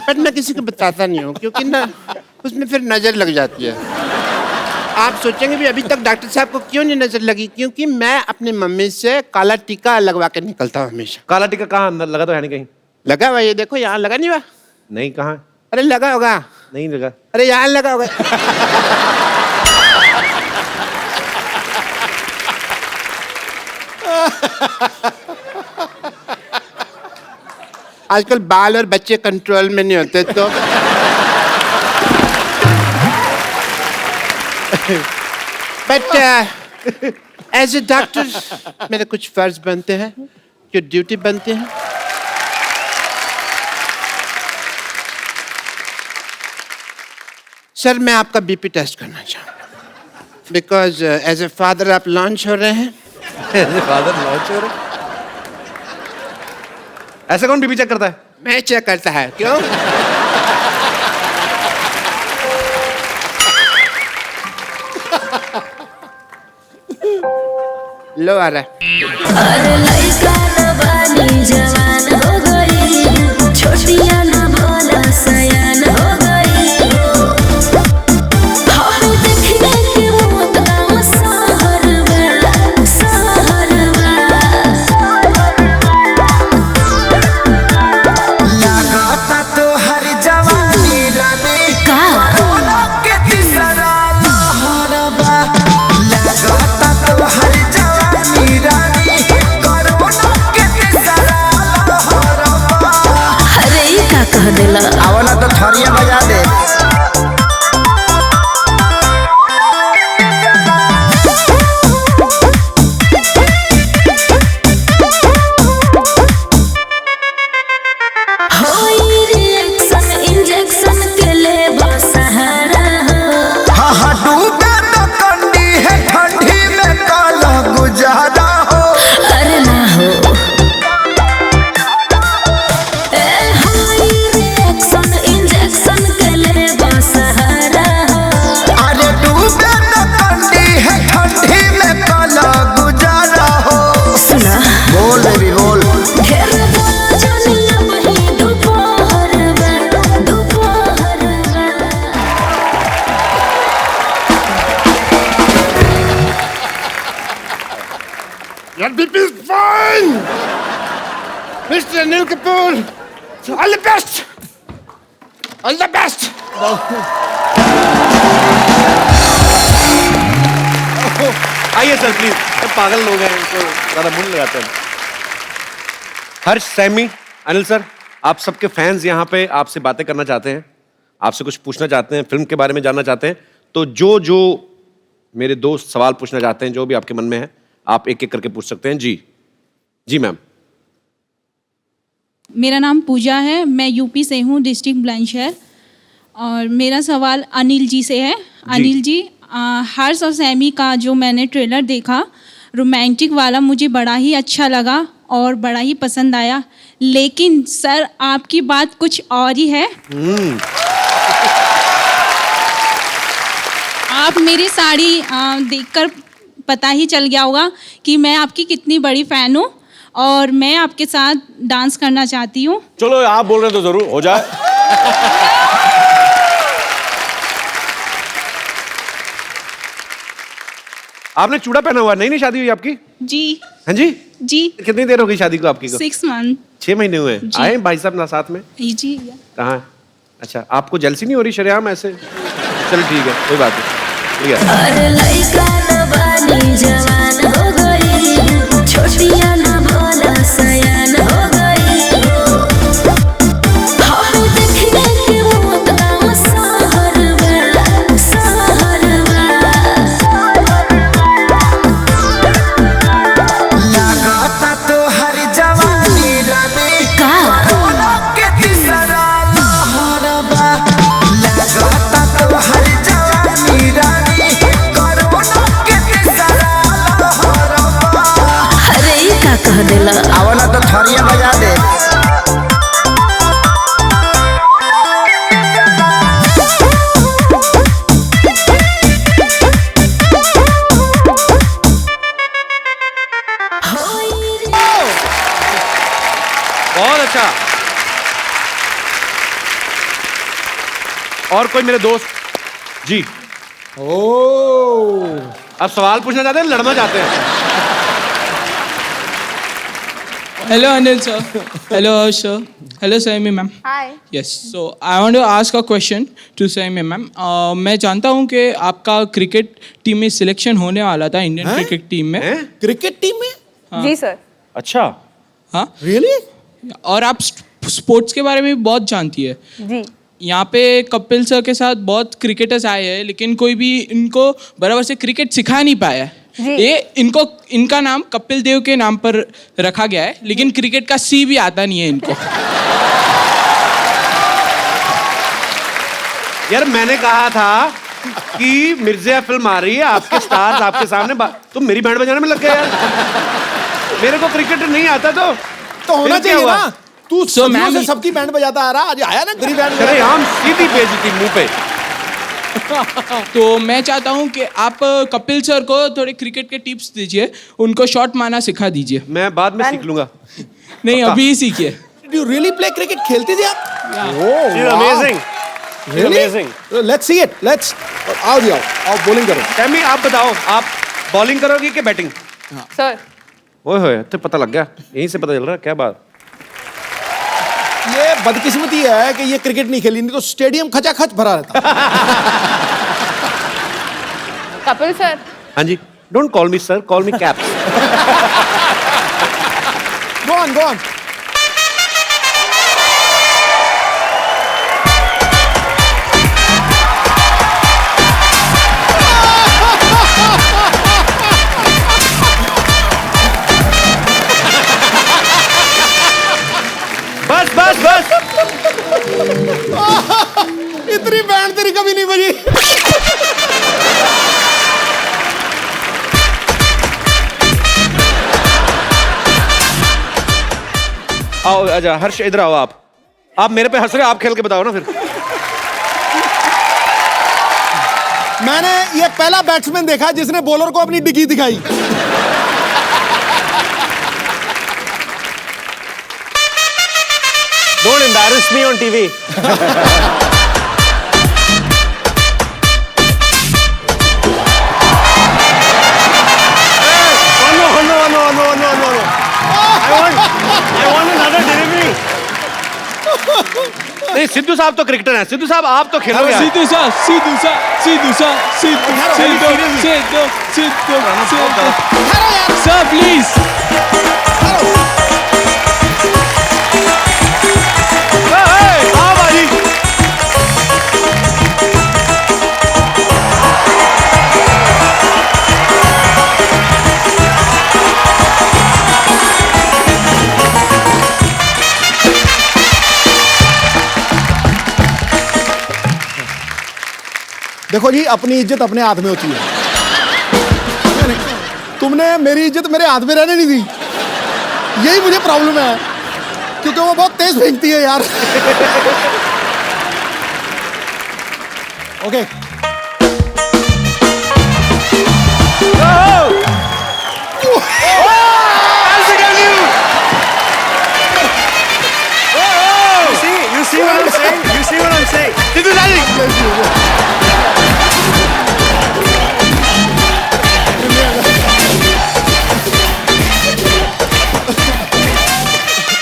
बट मैं किसी को बताता नहीं हूँ क्योंकि ना उसमें फिर नजर लग जाती है। आप सोचेंगे भी अभी तक डॉक्टर साहब को क्यों नहीं नजर लगी? क्योंकि मैं अपनी मम्मी से काला टीका लगवा के निकलता हूँ हमेशा। काला टीका कहाँ अंदर लगा? तो है नहीं कहीं। लगा हुआ, ये देखो यहाँ लगा नहीं हुआ। नहीं कहाँ? अरे लगा होगा। नहीं लगा। अरे यहाँ लगा होगा। आजकल बाल और बच्चे कंट्रोल में नहीं होते तो बट एज ए डॉक्टर मेरे कुछ फर्ज बनते हैं, जो ड्यूटी बनते हैं। सर मैं आपका बीपी टेस्ट करना चाहूँ बिकॉज एज ए फादर आप लॉन्च हो रहे हैं। एज ए फादर लॉन्च हो रहे हैं? ऐसा कौन बीपी चेक करता है? मैं चेक करता है। क्यों? लो आ रहा है। अरे लइका न बानी जवान हो गई, छोटिया न भोला सयान हो गई। हम देखने के मौत गाँव सहरवा, सहरवा। लगाता तो हर जवानी रानी का कोरोना के तीसरा लहरबा। लगाता तो हर जवानी रानी कोरोना के तीसरा लहरबा। अरे ई का कह देला? आवला तो थरिया बजा दे। होई रिएक्शन इंजेक्शन के ले सहारा हो। हाँ हाँ डूबे तो कंडी है ठंडी में काला गुजारा हो। अरे ना हो। ए होई रिएक्शन इंजेक्शन के ले सहारा हो। अरे डूबे तो कंडी है ठंडी में काला गुजारा हो। सुना बोल बेबी बोल। ढेर जनिया वही दोपहर में, दोपहर में। Your BP is fine! Mr. Anil Kapoor, all the best! All the best! आइए सर प्लीज, पागल लोग हैं, इनको ज्यादा मुंह लगाते हैं। हर्ष, सैमी, अनिल सर, आप सबके फैंस यहाँ पे आपसे बातें करना चाहते हैं, आपसे कुछ पूछना चाहते हैं, फिल्म के बारे में जानना चाहते हैं। तो जो मेरे दोस्त सवाल पूछना चाहते हैं, जो भी आपके मन में है, आप एक एक करके पूछ सकते हैं। जी जी मैम। मेरा नाम पूजा है, मैं यूपी से हूँ, डिस्ट्रिक्ट बुलंदशहर। और मेरा सवाल अनिल जी से है। अनिल जी, हर्ष और सैमी का जो मैंने ट्रेलर देखा, रोमांटिक वाला, मुझे बड़ा ही अच्छा लगा और बड़ा ही पसंद आया। लेकिन सर, आपकी बात कुछ और ही है। आप मेरी साड़ी देखकर पता ही चल गया होगा कि मैं आपकी कितनी बड़ी फ़ैन हूँ और मैं आपके साथ डांस करना चाहती हूँ। चलो, आप बोल रहे तो जरूर हो जाए। आपने चूड़ा पहना हुआ, नहीं शादी हुई आपकी? जी। हाँ जी जी। कितनी देर हो गई शादी को आपकी को? 6 मंथ। 6 महीने हुए। जी। आए भाई साहब ना साथ में? जी। कहाँ? अच्छा, आपको जेलसी नहीं हो रही शरेआम ऐसे? चलो ठीक है, कोई बात नहीं, ठीक है। अरे लइका न बानी जवान हो गई, छोटिया न भोला सयान हो गई। हम देखने के मौत गाँव सहरवा, सहरवा। लगाता तो हर जवानी रानी का कोरोना के तीसरा लहरबा। लगाता तो हर जवानी रानी कोरोना के तीसरा लहरबा। अरे ई का कह देला? आवला तो थरिया बजा दे। बहुत अच्छा। और कोई मेरे दोस्त? जी। अब सवाल पूछना चाहते हैं, लड़ना चाहते हैं? Hello Anil sir. Hello Harsh sir. Hello Saimi ma'am. Hi. Yes. So I want to ask a question to Saimi ma'am. मैं जानता हूँ कि आपका क्रिकेट टीम में सिलेक्शन होने वाला था, इंडियन क्रिकेट टीम में। क्रिकेट टीम में? जी सर। अच्छा। हाँ। Really? और आप स्पोर्ट्स के बारे में भी बहुत जानती है। जी। यहाँ पे कपिल सर के साथ बहुत क्रिकेटर्स आए हैं, लेकिन कोई भी इनको बराबर से क्रिकेट सिखा नहीं पाया है। ये इनका नाम कपिल देव के नाम पर रखा गया है, लेकिन क्रिकेट का सी भी आता नहीं है इनको। यार मैंने कहा था कि मिर्जिया फिल्म आ रही है, आपके स्टार्स आपके सामने, तुम मेरी बैंड बजाने में लग गए यार। मेरे को क्रिकेट नहीं आता तो होना चाहिए ना। तू So, सदियों से सबकी बैंड बजाता आ रहा, आज आया ना तेरी बैंड। अरे हम सीधी बेइज्जती मुंह पे। तो मैं चाहता हूँ कि आप कपिल सर को थोड़े क्रिकेट के टिप्स दीजिए, उनको शॉट मारना सिखा दीजिए। मैं बाद में सीख लूंगा। नहीं, अभी ही सीखिए। Did you really play cricket? खेलते थे आप? She's amazing. She's amazing. Let's see it. Let's. आओ जी आओ, आओ bowling करो। सैमी आप बताओ, आप बॉलिंग करोगे कि बैटिंग? सर ओए होए, तो पता लग गया, यहीं से पता चल रहा है, क्या बात। ये बदकिस्मती है कि ये क्रिकेट नहीं खेली, नहीं तो स्टेडियम खचाखच भरा रहता। कपिल सर, हाँ जी, don't call me sir, call me caps. Go on, go on. बस बस बस। इतनी बैंड तेरी कभी नहीं बजी। आओ आजा, हर्ष इधर आओ। आप मेरे पे हंस रहे हो, आप खेल के बताओ ना फिर। मैंने ये पहला बैट्समैन देखा जिसने बॉलर को अपनी डिग्गी दिखाई। Don't embarrass me on TV. No. I want another delivery. नहीं, सिद्धू साहब तो क्रिकेटर हैं। सिद्धू साहब आप तो खेलोगे। Sidhu sir please. आओ भाई। देखो जी, अपनी इज्जत अपने हाथ में होती है। तुमने मेरी इज्जत मेरे हाथ में रहने नहीं दी, यही मुझे प्रॉब्लम है, क्योंकि वो बहुत तेज फेंकती है यार। Okay You see what I'm saying? You see what I'm saying? Sidhu साहब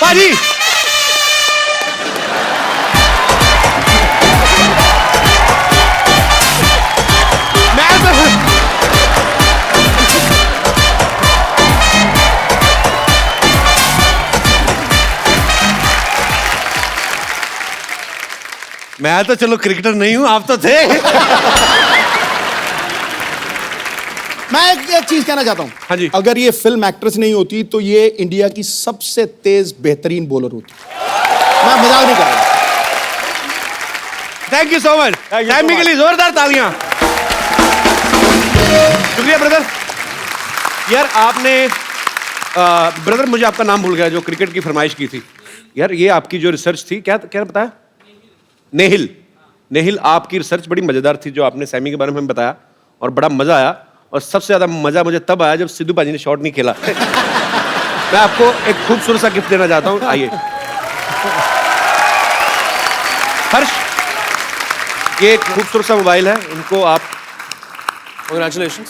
पाजी। मैं तो चलो क्रिकेटर नहीं हूं, आप तो थे। मैं एक चीज कहना चाहता हूं। हाँ जी। अगर ये फिल्म एक्ट्रेस नहीं होती तो ये इंडिया की सबसे तेज बेहतरीन बॉलर होती। मैं मजाक नहीं कर रहा। Thank you so much. Sammy के लिए जोरदार तालियां। शुक्रिया ब्रदर। यार आपने ब्रदर मुझे आपका नाम भूल गया, जो क्रिकेट की फरमाइश की थी। यार ये आपकी जो रिसर्च थी, क्या क्या बताया? नेहिल। नेहिल, आपकी रिसर्च बड़ी मजेदार थी, जो आपने सैमी के बारे में बताया, और बड़ा मजा आया। और सबसे ज्यादा मजा मुझे तब आया जब सिद्धू पाजी ने शॉट नहीं खेला। मैं आपको एक खूबसूरत सा गिफ्ट देना चाहता हूं, आइए। हर्ष, ये एक खूबसूरत सा मोबाइल है, इनको आप। Congratulations.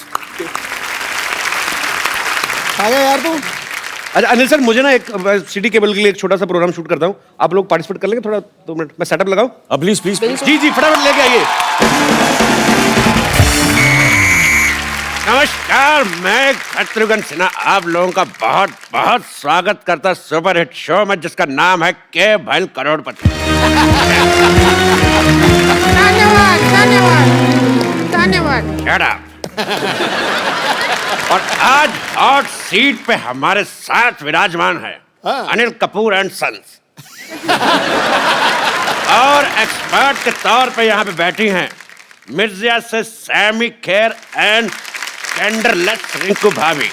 आ गया यार तू। अच्छा अनिल सर, मुझे ना एक सिटी केबल के लिए एक छोटा सा प्रोग्राम शूट करता हूँ, आप लोग पार्टिसिपेट कर लेंगे? थोड़ा 2 मिनट मैं सेटअप लगाऊं? Please please. जी जी, फटाफट लेके आइए। नमस्कार, मैं शत्रुघ्न सिन्हा आप लोगों का बहुत बहुत स्वागत करता सुपर हिट शो में, जिसका नाम है के भैल करोड़पति। धन्यवाद। और आज हॉट सीट पे हमारे साथ विराजमान है अनिल कपूर एंड सन्स। और एक्सपर्ट के तौर पे यहाँ पे बैठी हैं मिर्जिया से सैमी खेर एंड टेंडरलेस रिंकू भाभी।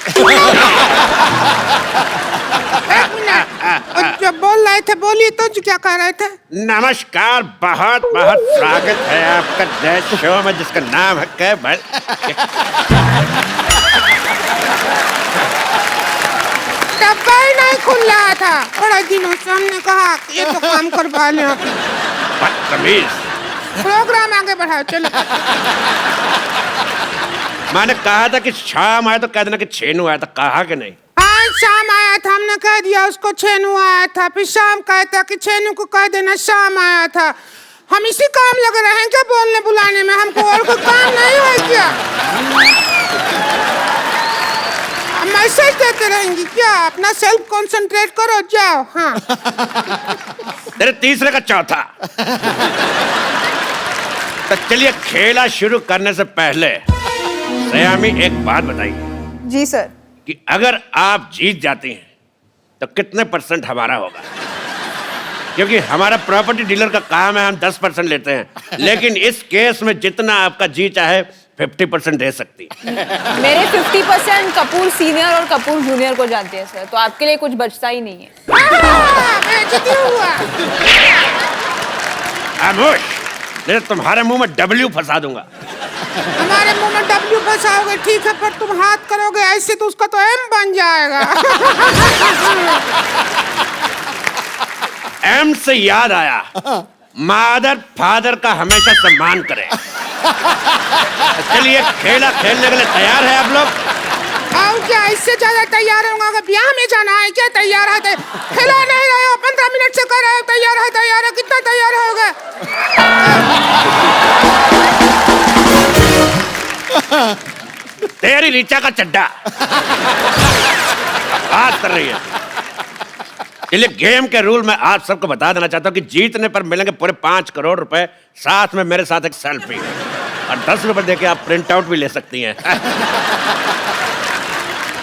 जो बोल रहा है रहे थे? बोलिए तो, क्या कह रहे थे? नमस्कार, बहुत बहुत स्वागत है आपका नए शो में जिसका नाम है केबल। डब्बा ही नहीं खुल रहा था, बड़ा दिनों से हमने कहा ये तो काम करवा लें। बदतमीज। प्रोग्राम आगे बढ़ाओ, चलो। मैंने कहा था कि शाम आया तो कह देना कि छेनू आया था, कहा कि नहीं? हाँ, शाम आया था, हमने कह दिया उसको छेनू आया था, फिर शाम कहता कि छेनू को कह देना शाम आया था। हम इसी काम लगे रहे हैं क्या बोलने बुलाने में? हमको और कोई काम नहीं है क्या? मैसेज देते रहेंगी क्या? अपना सेल्फ कंसंट्रेट करो, जाओ। हाँ। तेरे तीसरे का चौथा। तो चलिए, खेला शुरू करने से पहले सयामी एक बात बताइए। जी सर। कि अगर आप जीत जाती हैं तो कितने % हमारा होगा? क्योंकि हमारा प्रॉपर्टी डीलर का काम है, हम 10% लेते हैं, लेकिन इस केस में जितना आपका जी चाहे 50% दे सकती है। मेरे 50% कपूर सीनियर और कपूर जूनियर को जानते हैं सर, तो आपके लिए कुछ बचता ही नहीं है। खामोश, नहीं तुम्हारे मुंह में W फंसा दूंगा। हमारे मुंह में W फंसाओगे ठीक है, पर तुम हाथ करोगे ऐसे तो उसका तो M बन जाएगा। M से याद आया, मादर फादर का हमेशा सम्मान करें। चलिए, खेला खेलने के लिए तैयार है आप लोग? और क्या इससे ज्यादा तैयार होगा? अगर ब्याह में जाना है क्या? तैयार है? खेला नहीं रहे हो, 15 मिनट से कर रहे हो तैयार है, कितना तैयार होगा? तेरी रीचा का चड्डा बात कर रही है। चलिए, गेम के रूल मैं आप सबको बता देना चाहता हूँ कि जीतने पर मिलेंगे पूरे 5 करोड़ रुपए, साथ में मेरे साथ एक सेल्फी, और 10 रुपए देके आप प्रिंट आउट भी ले सकती हैं।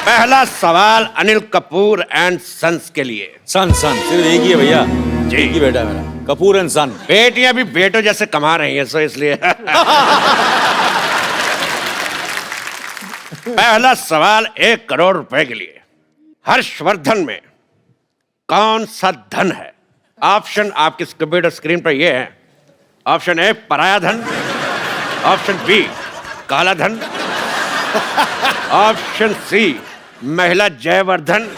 पहला सवाल अनिल कपूर एंड सन्स के लिए। सन सिर्फ एक ही है भैया जी, एक ही बेटा है मेरा, कपूर एंड सन। बेटियां भी बेटों जैसे कमा रही हैं, सो इसलिए। पहला सवाल 1 करोड़ रुपए के लिए। हर्षवर्धन में कौन सा धन है? ऑप्शन आपकी कंप्यूटर स्क्रीन पर ये है। ऑप्शन ए पराया धन, ऑप्शन बी काला धन, ऑप्शन सी महिला जयवर्धन,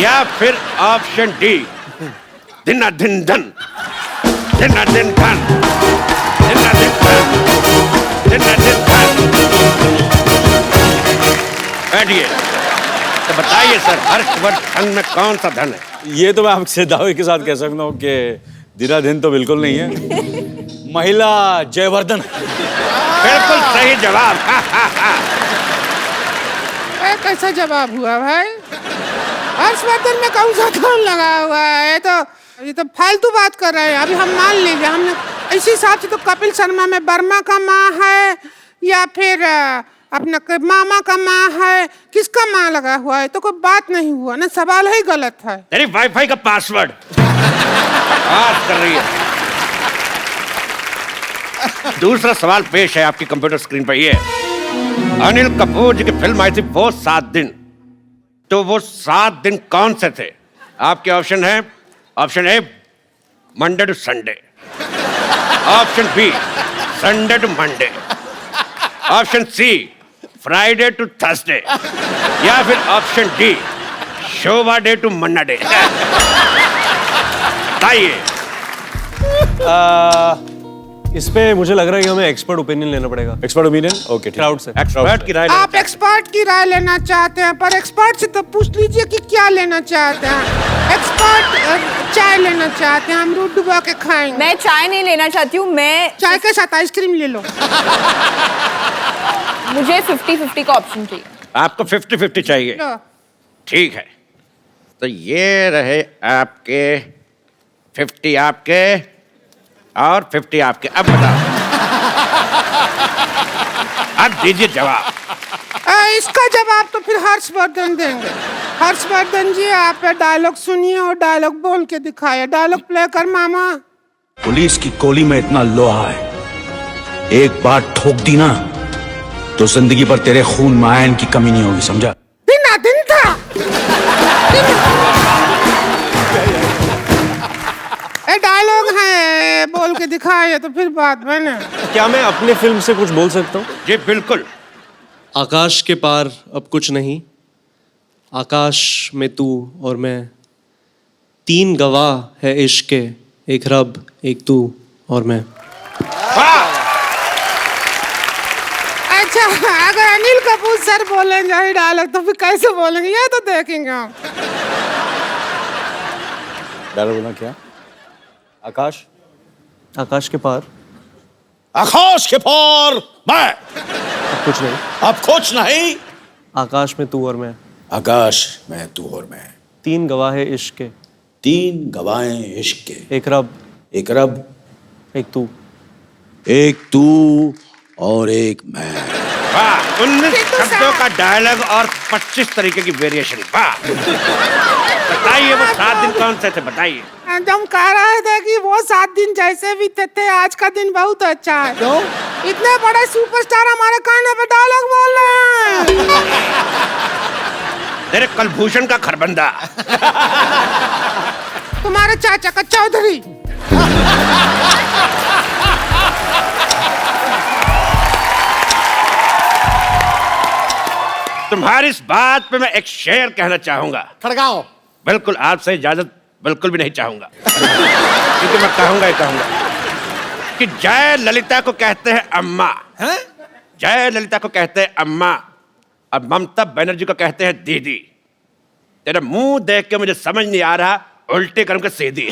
या फिर ऑप्शन डी दिन धन, दिन धन, दिन धन। बैठिए, तो बताइए सर, हर्षवर्धन में कौन सा धन है? ये तो मैं आपसे दावे के साथ कह सकता हूँ कि दिन तो बिल्कुल नहीं है, महिला जयवर्धन। बिल्कुल सही जवाब। कैसा जवाब हुआ भाई? हर्षवर्धन में कौन सा धन लगा हुआ है? ये तो फालतू बात कर रहे हैं। अभी हम मान लीजिए, हमने इसी हिसाब से तो कपिल शर्मा में वर्मा का माँ है या फिर अपना मामा का माँ है, किसका माँ लगा हुआ है? तो कोई बात नहीं हुआ ना, सवाल ही गलत है। तेरी वाईफाई का पासवर्ड बात कर रही है। दूसरा सवाल पेश है आपकी कंप्यूटर स्क्रीन पर। ये अनिल कपूर जी की फिल्म आई थी वो 7 दिन, तो वो 7 दिन कौन से थे? आपके ऑप्शन है, option A Monday to Sunday, option B Sunday to Monday, option C Friday to Thursday, या फिर option D Shobha De to Manna De. बताइए। इस पे मुझे लग रहा है कि हमें एक्सपर्ट ओपिनियन लेना पड़ेगा। Expert opinion? ओके, क्राउड से। एक्सपर्ट की राय। आप एक्सपर्ट की राय लेना चाहते हैं, पर एक्सपर्ट से तो पूछ लीजिए कि क्या लेना चाहते हैं। एक्सपर्ट चाय लेना चाहते हैं, हम दूध डुबा के खाएंगे। मैं चाय नहीं लेना चाहती हूँ, मैं चाय के साथ आइसक्रीम ले लो। मुझे 50-50 का ऑप्शन चाहिए। आपको 50-50 चाहिए? ठीक है, तो ये रहे आपके 50 आपके और 50 आपके। अब बताओ, अब दीजिए जवाब। इसका जवाब तो फिर हर्षवर्धन देंगे। हर्षवर्धन जी, आप डायलॉग सुनिए और डायलॉग बोल के दिखाइए। डायलॉग प्ले कर मामा। पुलिस की गोली में इतना लोहा है, एक बार ठोक दी ना तो जिंदगी भर तेरे खून में आयरन की कमी नहीं होगी, समझा? दिन था। बोल के दिखाए तो फिर बात बने। क्या मैं अपने फिल्म से कुछ बोल सकता हूँ? जी बिल्कुल। आकाश के पार अब कुछ नहीं, आकाश में तू और मैं, 3 गवाह है इश्क के, एक रब, एक तू और मैं। अच्छा, अगर अनिल कपूर सर बोलेंगे यही डायलॉग तो फिर कैसे बोलेंगे ये तो देखेंगे हम। डायलॉग बोलना क्या? आकाश, आकाश के पार, आकाश के पार मैं, अब कुछ नहीं, अब कुछ नहीं, आकाश में तू और मैं, आकाश में तू और मैं, 3 गवाह है इश्क के, 3 गवाहें इश्क के, एक रब, एक तू, एक तू और एक मैं। वाह, 19 शब्दों का डायलॉग और 25 तरीके की वेरिएशन। वाह, बताइए वो 7 दिन कौन से थे, बताइए। हम कह रहे थे कि वो 7 दिन जैसे भी थे आज का दिन बहुत अच्छा है। क्यों? इतने बड़े सुपरस्टार हमारे कान पे डायलॉग बोल रहे हैं। तेरे कलभूषण का खरबंदा। तुम्हारे चाचा का चौधरी। तुम्हारी इस बात पे मैं एक शेर कहना चाहूंगा। खड़गाओ। बिल्कुल, आपसे इजाजत बिल्कुल भी नहीं चाहूंगा, क्योंकि मैं कहूंगा ही कहूंगा कि जय ललिता को कहते हैं अम्मा, जय ललिता को कहते हैं अम्मा, और ममता बनर्जी को कहते हैं दीदी। तेरा मुंह देख के मुझे समझ नहीं आ रहा, उल्टे कर्म के सीधी।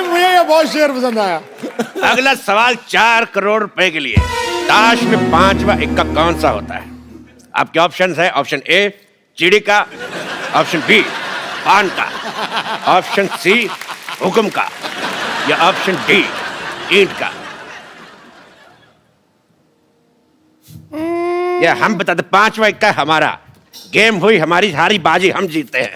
मुझे ये बहुत शेर पसंद आया। अगला सवाल 4 करोड़ रुपए के लिए। ताश में 5वां इक्का कौन सा होता है? आपके ऑप्शंस है, ऑप्शन ए चिड़ी का, ऑप्शन बी पान का, ऑप्शन सी हुक्म का, या ऑप्शन डी ईंट का। ये हम बताते, 5वां इक्का हमारा, गेम हुई हमारी, हारी बाजी हम जीते हैं।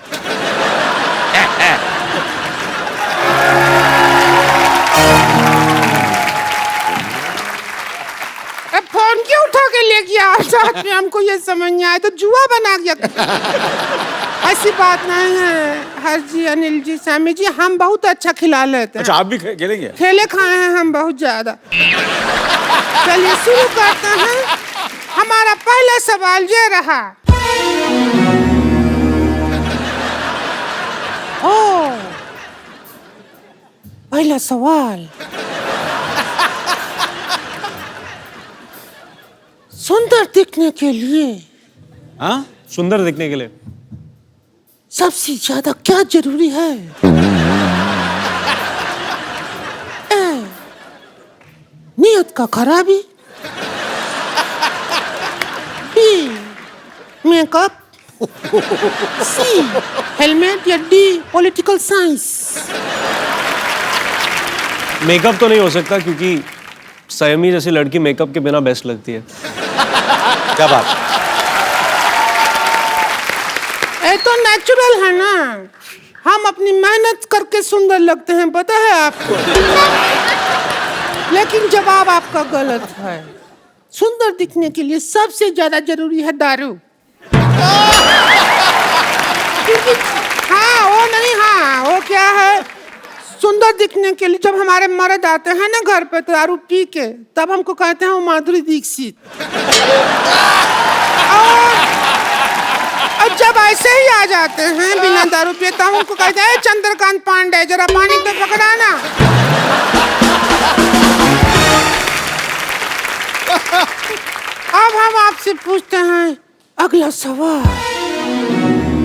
फोन क्यों उठा के ले गया साथ में? हमको ये समझ नहीं आया, तो जुआ बना गया। ऐसी बात नहीं है हर जी, अनिल जी, सामी जी, हम बहुत अच्छा खिला लेते हैं। अच्छा, आप भी खेलेंगे? खेले खाए हैं हम बहुत ज्यादा। चलिए शुरू करते हैं। हमारा पहला सवाल ये रहा। ओ, पहला सवाल, सुंदर दिखने के लिए, हाँ, सुंदर दिखने के लिए सबसे ज्यादा क्या जरूरी है? ए, नियत का खराबी, बी मेकअप, सी हेलमेट, या डी पॉलिटिकल साइंस। मेकअप तो नहीं हो सकता, क्योंकि सयमी जैसी लड़की मेकअप के बिना बेस्ट लगती है। क्या बात? ये तो नेचुरल है ना, हम अपनी मेहनत करके सुंदर लगते हैं, पता है आपको। लेकिन जवाब आपका गलत है। सुंदर दिखने के लिए सबसे ज्यादा जरूरी है दारू। हाँ, वो नहीं, हाँ, वो क्या है, सुंदर दिखने के लिए जब हमारे मर्द आते हैं ना घर पे दारू पी के, तब हमको कहते हैं वो माधुरी दीक्षित। और जब ऐसे ही आ जाते हैं बिना दारू पिए, तब हमको कहते हैं चंद्रकांत पांडे, जरा पानी तो पकड़ाना। अब हम आपसे पूछते हैं अगला सवाल।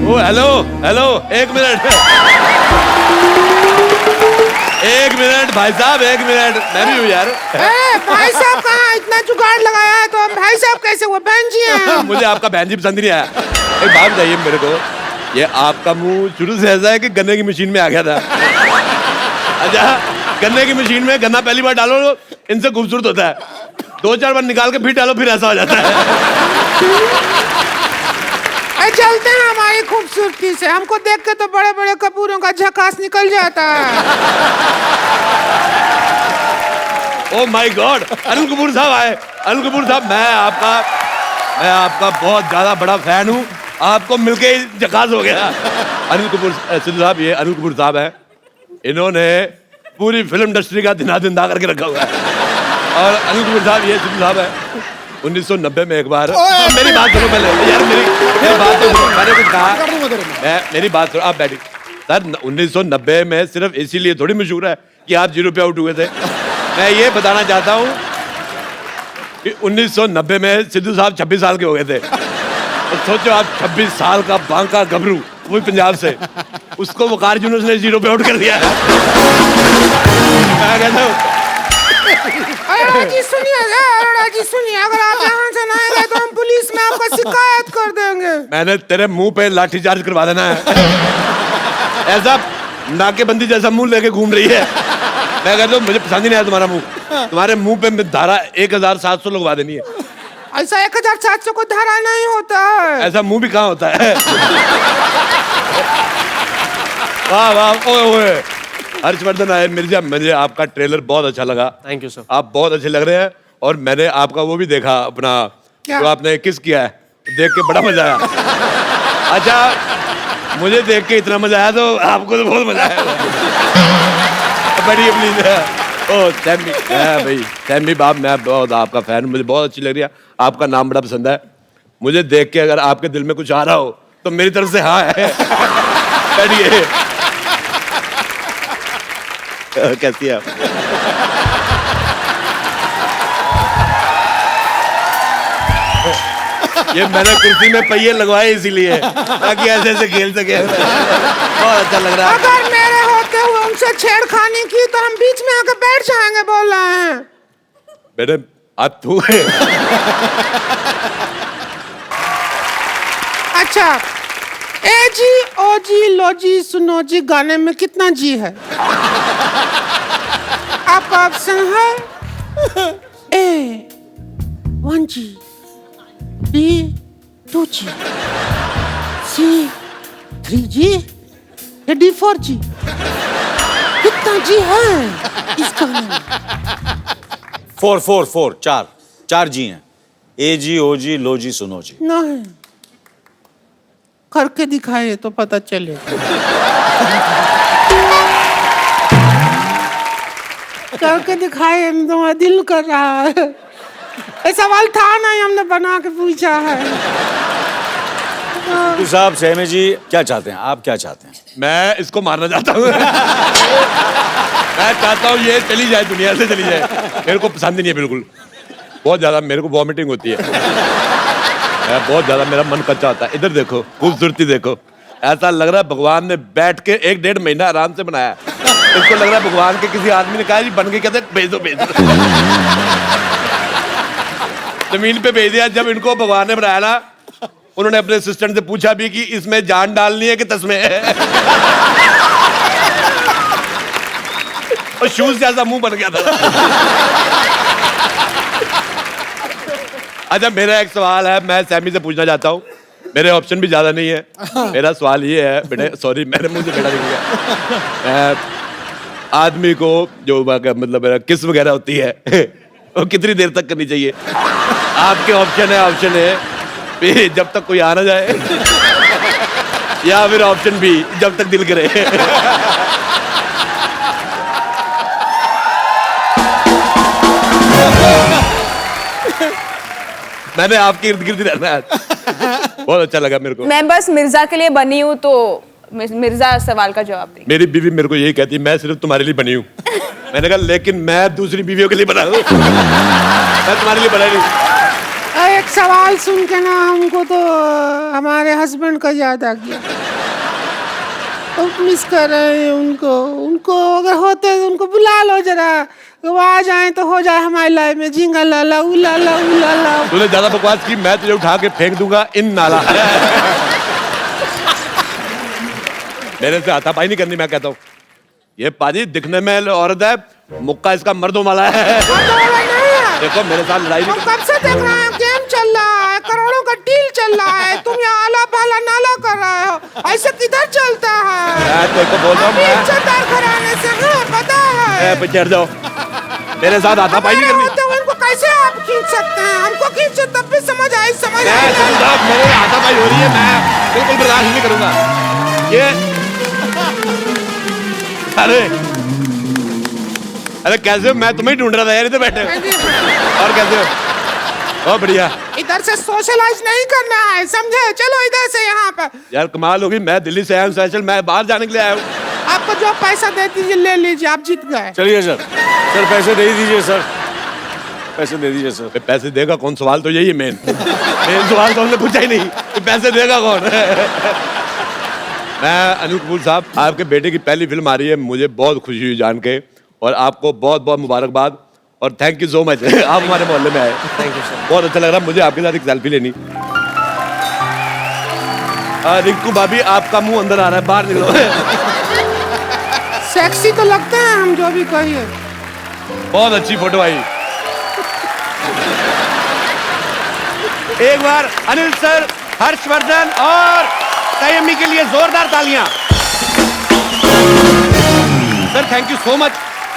ओ हेलो हेलो, एक मिनट, एक मिनट भाई साहब, एक मिनट, मैं भी हूँ यार। भाई साहब कहाँ? इतना जुगाड़ लगाया है तो हम भाई साहब कैसे हुए? बहन जी हैं। मुझे आपका बहन जी पसंद नहीं आया। एक बात बताइए मेरे को, ये आपका मुंह शुरू से ऐसा है कि गन्ने की मशीन में आ गया था? अच्छा, गन्ने की मशीन में गन्ना पहली बार डालो इनसे खूबसूरत होता है, 2-4 बार निकाल के फिर डालो फिर ऐसा हो जाता है। चलते हैं हमारी खूबसूरती से, हमको देख के तो बड़े बड़े कपूरों का झकास निकल जाता है। Oh my God, Anil Kapoor साहब आए। अनिल कपूर साहब, मैं आपका बहुत ज्यादा बड़ा फैन हूँ। आपको मिलके ही झकास हो गया। अनिल कपूर सिद्धू साहब, ये अनिल कपूर साहब है, इन्होंने पूरी फिल्म इंडस्ट्री का दिना जिंदा करके रखा हुआ है। और अनिल कपूर साहब, ये सिद्धू साहब है, 1990 में एक बार, मेरी बात सुनो पहले यार, मेरी बात तो सुनो, मैंने कुछ कहा, मेरी बात सुनो, आप बैठिए सर। 1990 में सिर्फ इसीलिए थोड़ी मशहूर है कि आप 0 पे आउट हुए थे। मैं ये बताना चाहता हूँ कि 1990 में सिद्धू साहब 26 साल के हो गए थे। तो सोचो आप 26 साल का बांका गबरू, वो भी पंजाब से, उसको वकार यूनुस ने 0 पे आउट कर दिया। मैं कहता हूँ अरोड़ा जी सुनिए, अगर आप यहाँ से ना आएंगे तो हम पुलिस में आपको शिकायत कर देंगे। मैंने तेरे मुंह पे लाठीचार्ज करवा देना है। ऐसा नाकेबंदी जैसा मुंह लेके घूम रही है। मैं कहता हूँ मुझे पसंद ही नहीं आया तुम्हारा मुंह। तुम्हारे मुंह पे धारा 1700 लगवा देनी है। ऐसा 1700 को धारा नहीं होता है। ऐसा मुंह भी कहाँ होता है। वाह वाह, ओए ओए, हर्षवर्धन आए मिर्जा, मुझे आपका ट्रेलर बहुत अच्छा लगा। Thank you sir. आप बहुत अच्छे लग रहे हैं। और मैंने आपका वो भी देखा अपना, जो आपने किस किया है, देख के बड़ा मजा आया। अच्छा, मुझे देख के इतना मजा आया तो आपको तो बहुत मजा आया। बड़ी प्लीज है। ओ सैमी, भाई सैमी बाप, मैं बहुत आपका फैन, मुझे बहुत अच्छी लग रही है। आपका नाम बड़ा पसंद है मुझे। देख के अगर आपके दिल में कुछ आ रहा हो तो मेरी तरफ से हाँ है। बैठिए। कैसी है आप? ये मैंने कुर्सी में पहिए लगवाए इसीलिए, ताकि ऐसे ऐसे खेल सके। बहुत अच्छा लग रहा है। अगर मेरे होते हुए उनसे छेड़खानी की तो हम बीच में आके बैठ जाएंगे, बोल रहे हैं। बेटे आप तू है। अच्छा, ए जी ओ जी लो जी सुनो जी गाने में कितना जी है? आपका ऑप्शन है ए 1G, B 2G, C 3G या D 4G? कितना जी है इस गाने में? 4 4 जी हैं। ए जी, ओ जी, लो जी, सुनो जी। नहीं, करके दिखाए तो पता चले। करके दिखाए तो दिल कर रहा है। ये सवाल था नहीं, हमने बना के पूछा है। तो साहब, सहमी जी क्या चाहते हैं? आप क्या चाहते हैं? मैं इसको मारना चाहता हूँ। मैं चाहता हूँ ये चली जाए, दुनिया से चली जाए। मेरे को पसंद ही नहीं है बिल्कुल। बहुत ज्यादा मेरे को वॉमिटिंग होती है। बहुत ज्यादा मेरा मन कच्चा होता है। इधर देखो, खूबसूरती देखो, ऐसा लग रहा है भगवान ने बैठ के 1-1.5 महीना आराम से बनाया। इसको लग रहा है भगवान के किसी आदमी ने कहा जी बन के, कहते भेज दो भेज दो। जमीन पे भेज दिया। जब इनको भगवान ने बनाया ना, उन्होंने अपने असिस्टेंट से पूछा भी कि इसमें जान डालनी है कि तस्में है। और शूज जैसा मुंह बन गया था। अच्छा, मेरा एक सवाल है, मैं सैमी से पूछना चाहता हूँ। मेरे ऑप्शन भी ज्यादा नहीं है। मेरा सवाल ये है बेटे, सॉरी मेरे मुंह से बेटा निकल गया। आदमी को जो मतलब किस वगैरह होती है वो कितनी देर तक करनी चाहिए? आपके ऑप्शन है जब तक कोई आ ना जाए, या फिर ऑप्शन बी जब तक दिल करे। मैंने आपके इर्द गिर्द रहना है। बहुत अच्छा लगा मेरे को। मैं बस मिर्जा के लिए बनी हूँ, तो मिर्जा सवाल का जवाब दें। मेरी बीवी मेरे को यही कहती है, मैं सिर्फ तुम्हारे लिए बनी हूँ। मैंने कहा लेकिन मैं दूसरी बीवियों के लिए बना हूँ। मैं तुम्हारे लिए बना नहीं। एक सवाल सुन के ना हमको तो हमारे हस्बैंड का याद आ गया। तो मिस कर रहे हैं उनको अगर होते तो उनको बुला लो जरा, वो आ जाए तो हो जाए हमारी लाइफ में झिंगा लाला उलाला उलाला। तूने ज्यादा बकवास की, मैं तुझे उठा के फेंक दूंगा इन नाला। मेरे से हाथापाई नहीं करनी। मैं कहता हूँ ये पाजी दिखने में औरत है, मुक्का इसका मर्दों वाला है। देखो मेरे साथ लड़ाई नहीं। कब से देख रहे हैं, गेम चल रहा है, करोड़ों का डील चल रहा है, तुम यहाँ आला पाला नाला कर रहे हो। ऐसे किधर चलता है? मैं तेरे को बोल रहा हूँ, इज्जतदार घराने से है, पता है। चढ़ जाओ, मेरे साथ हाथापाई नहीं करनी। तो उनको कैसे आप खींच सकते हैं? हमको खींच मुझे तब भी समझ आई मेरे हाथापाई हो रही है, मैं बिल्कुल बर्दाश्त नहीं करूंगा ये। अरे कैसे हो? मैं तुम्हें ढूंढ रहा था यार, इधर बैठे और कैसे हो? बहुत बढ़िया। इधर से सोशलाइज नहीं करना है, समझे? चलो इधर से यहाँ पर। यार कमाल होगी, मैं दिल्ली से आया हूँ स्पेशल, मैं बाहर जाने के लिए आया हूँ। आपको जो पैसा दे दीजिए, ले लीजिए, आप जीत गए। चलिए सर पैसे दे दीजिए सर, पैसे दे दीजिए सर। पैसे देगा कौन? सवाल तो यही है मेन सवाल तो हमने पूछा ही नहीं कि पैसे देगा कौन। मैं अनिल कपूर साहब, आपके बेटे की पहली फिल्म आ रही है, मुझे बहुत खुशी हुई जान के, और आपको बहुत बहुत मुबारकबाद और थैंक यू सो मच। आप हमारे मोहल्ले में आए, थैंक यू सर। बहुत अच्छा लग रहा मुझे आपके साथ एक सेल्फी लेनी। रिंकू भाभी, आपका मुंह अंदर आ रहा है, बाहर निकलो। सेक्सी तो लगते हैं हम, जो भी कहिए। बहुत अच्छी फोटो आई। एक बार अनिल सर, हर्षवर्धन और संयमी के लिए जोरदार तालियां। Sir thank you so much.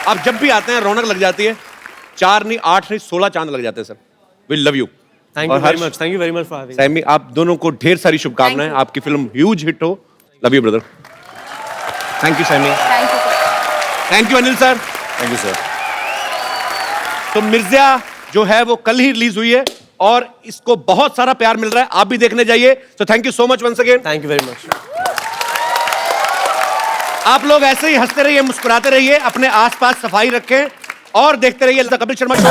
आप जब भी आते हैं रौनक लग जाती है। 4 नहीं 8 नहीं 16 चांद लग जाते हैं sir. We love you. Thank you very much, thank you very much for having. Sammy, आप दोनों को ढेर सारी शुभकामनाएं, आपकी फिल्म ह्यूज हिट हो। Love you brother. Thank you Sammy. Thank you Anil sir. Thank you sir. तो मिर्जा जो है वो कल ही रिलीज हुई है और इसको बहुत सारा प्यार मिल रहा है, आप भी देखने जाइए। तो thank you so much once again. Thank you very much. आप लोग ऐसे ही हंसते रहिए, मुस्कुराते रहिए, अपने आसपास सफाई रखें और देखते रहिए द कपिल शर्मा शो।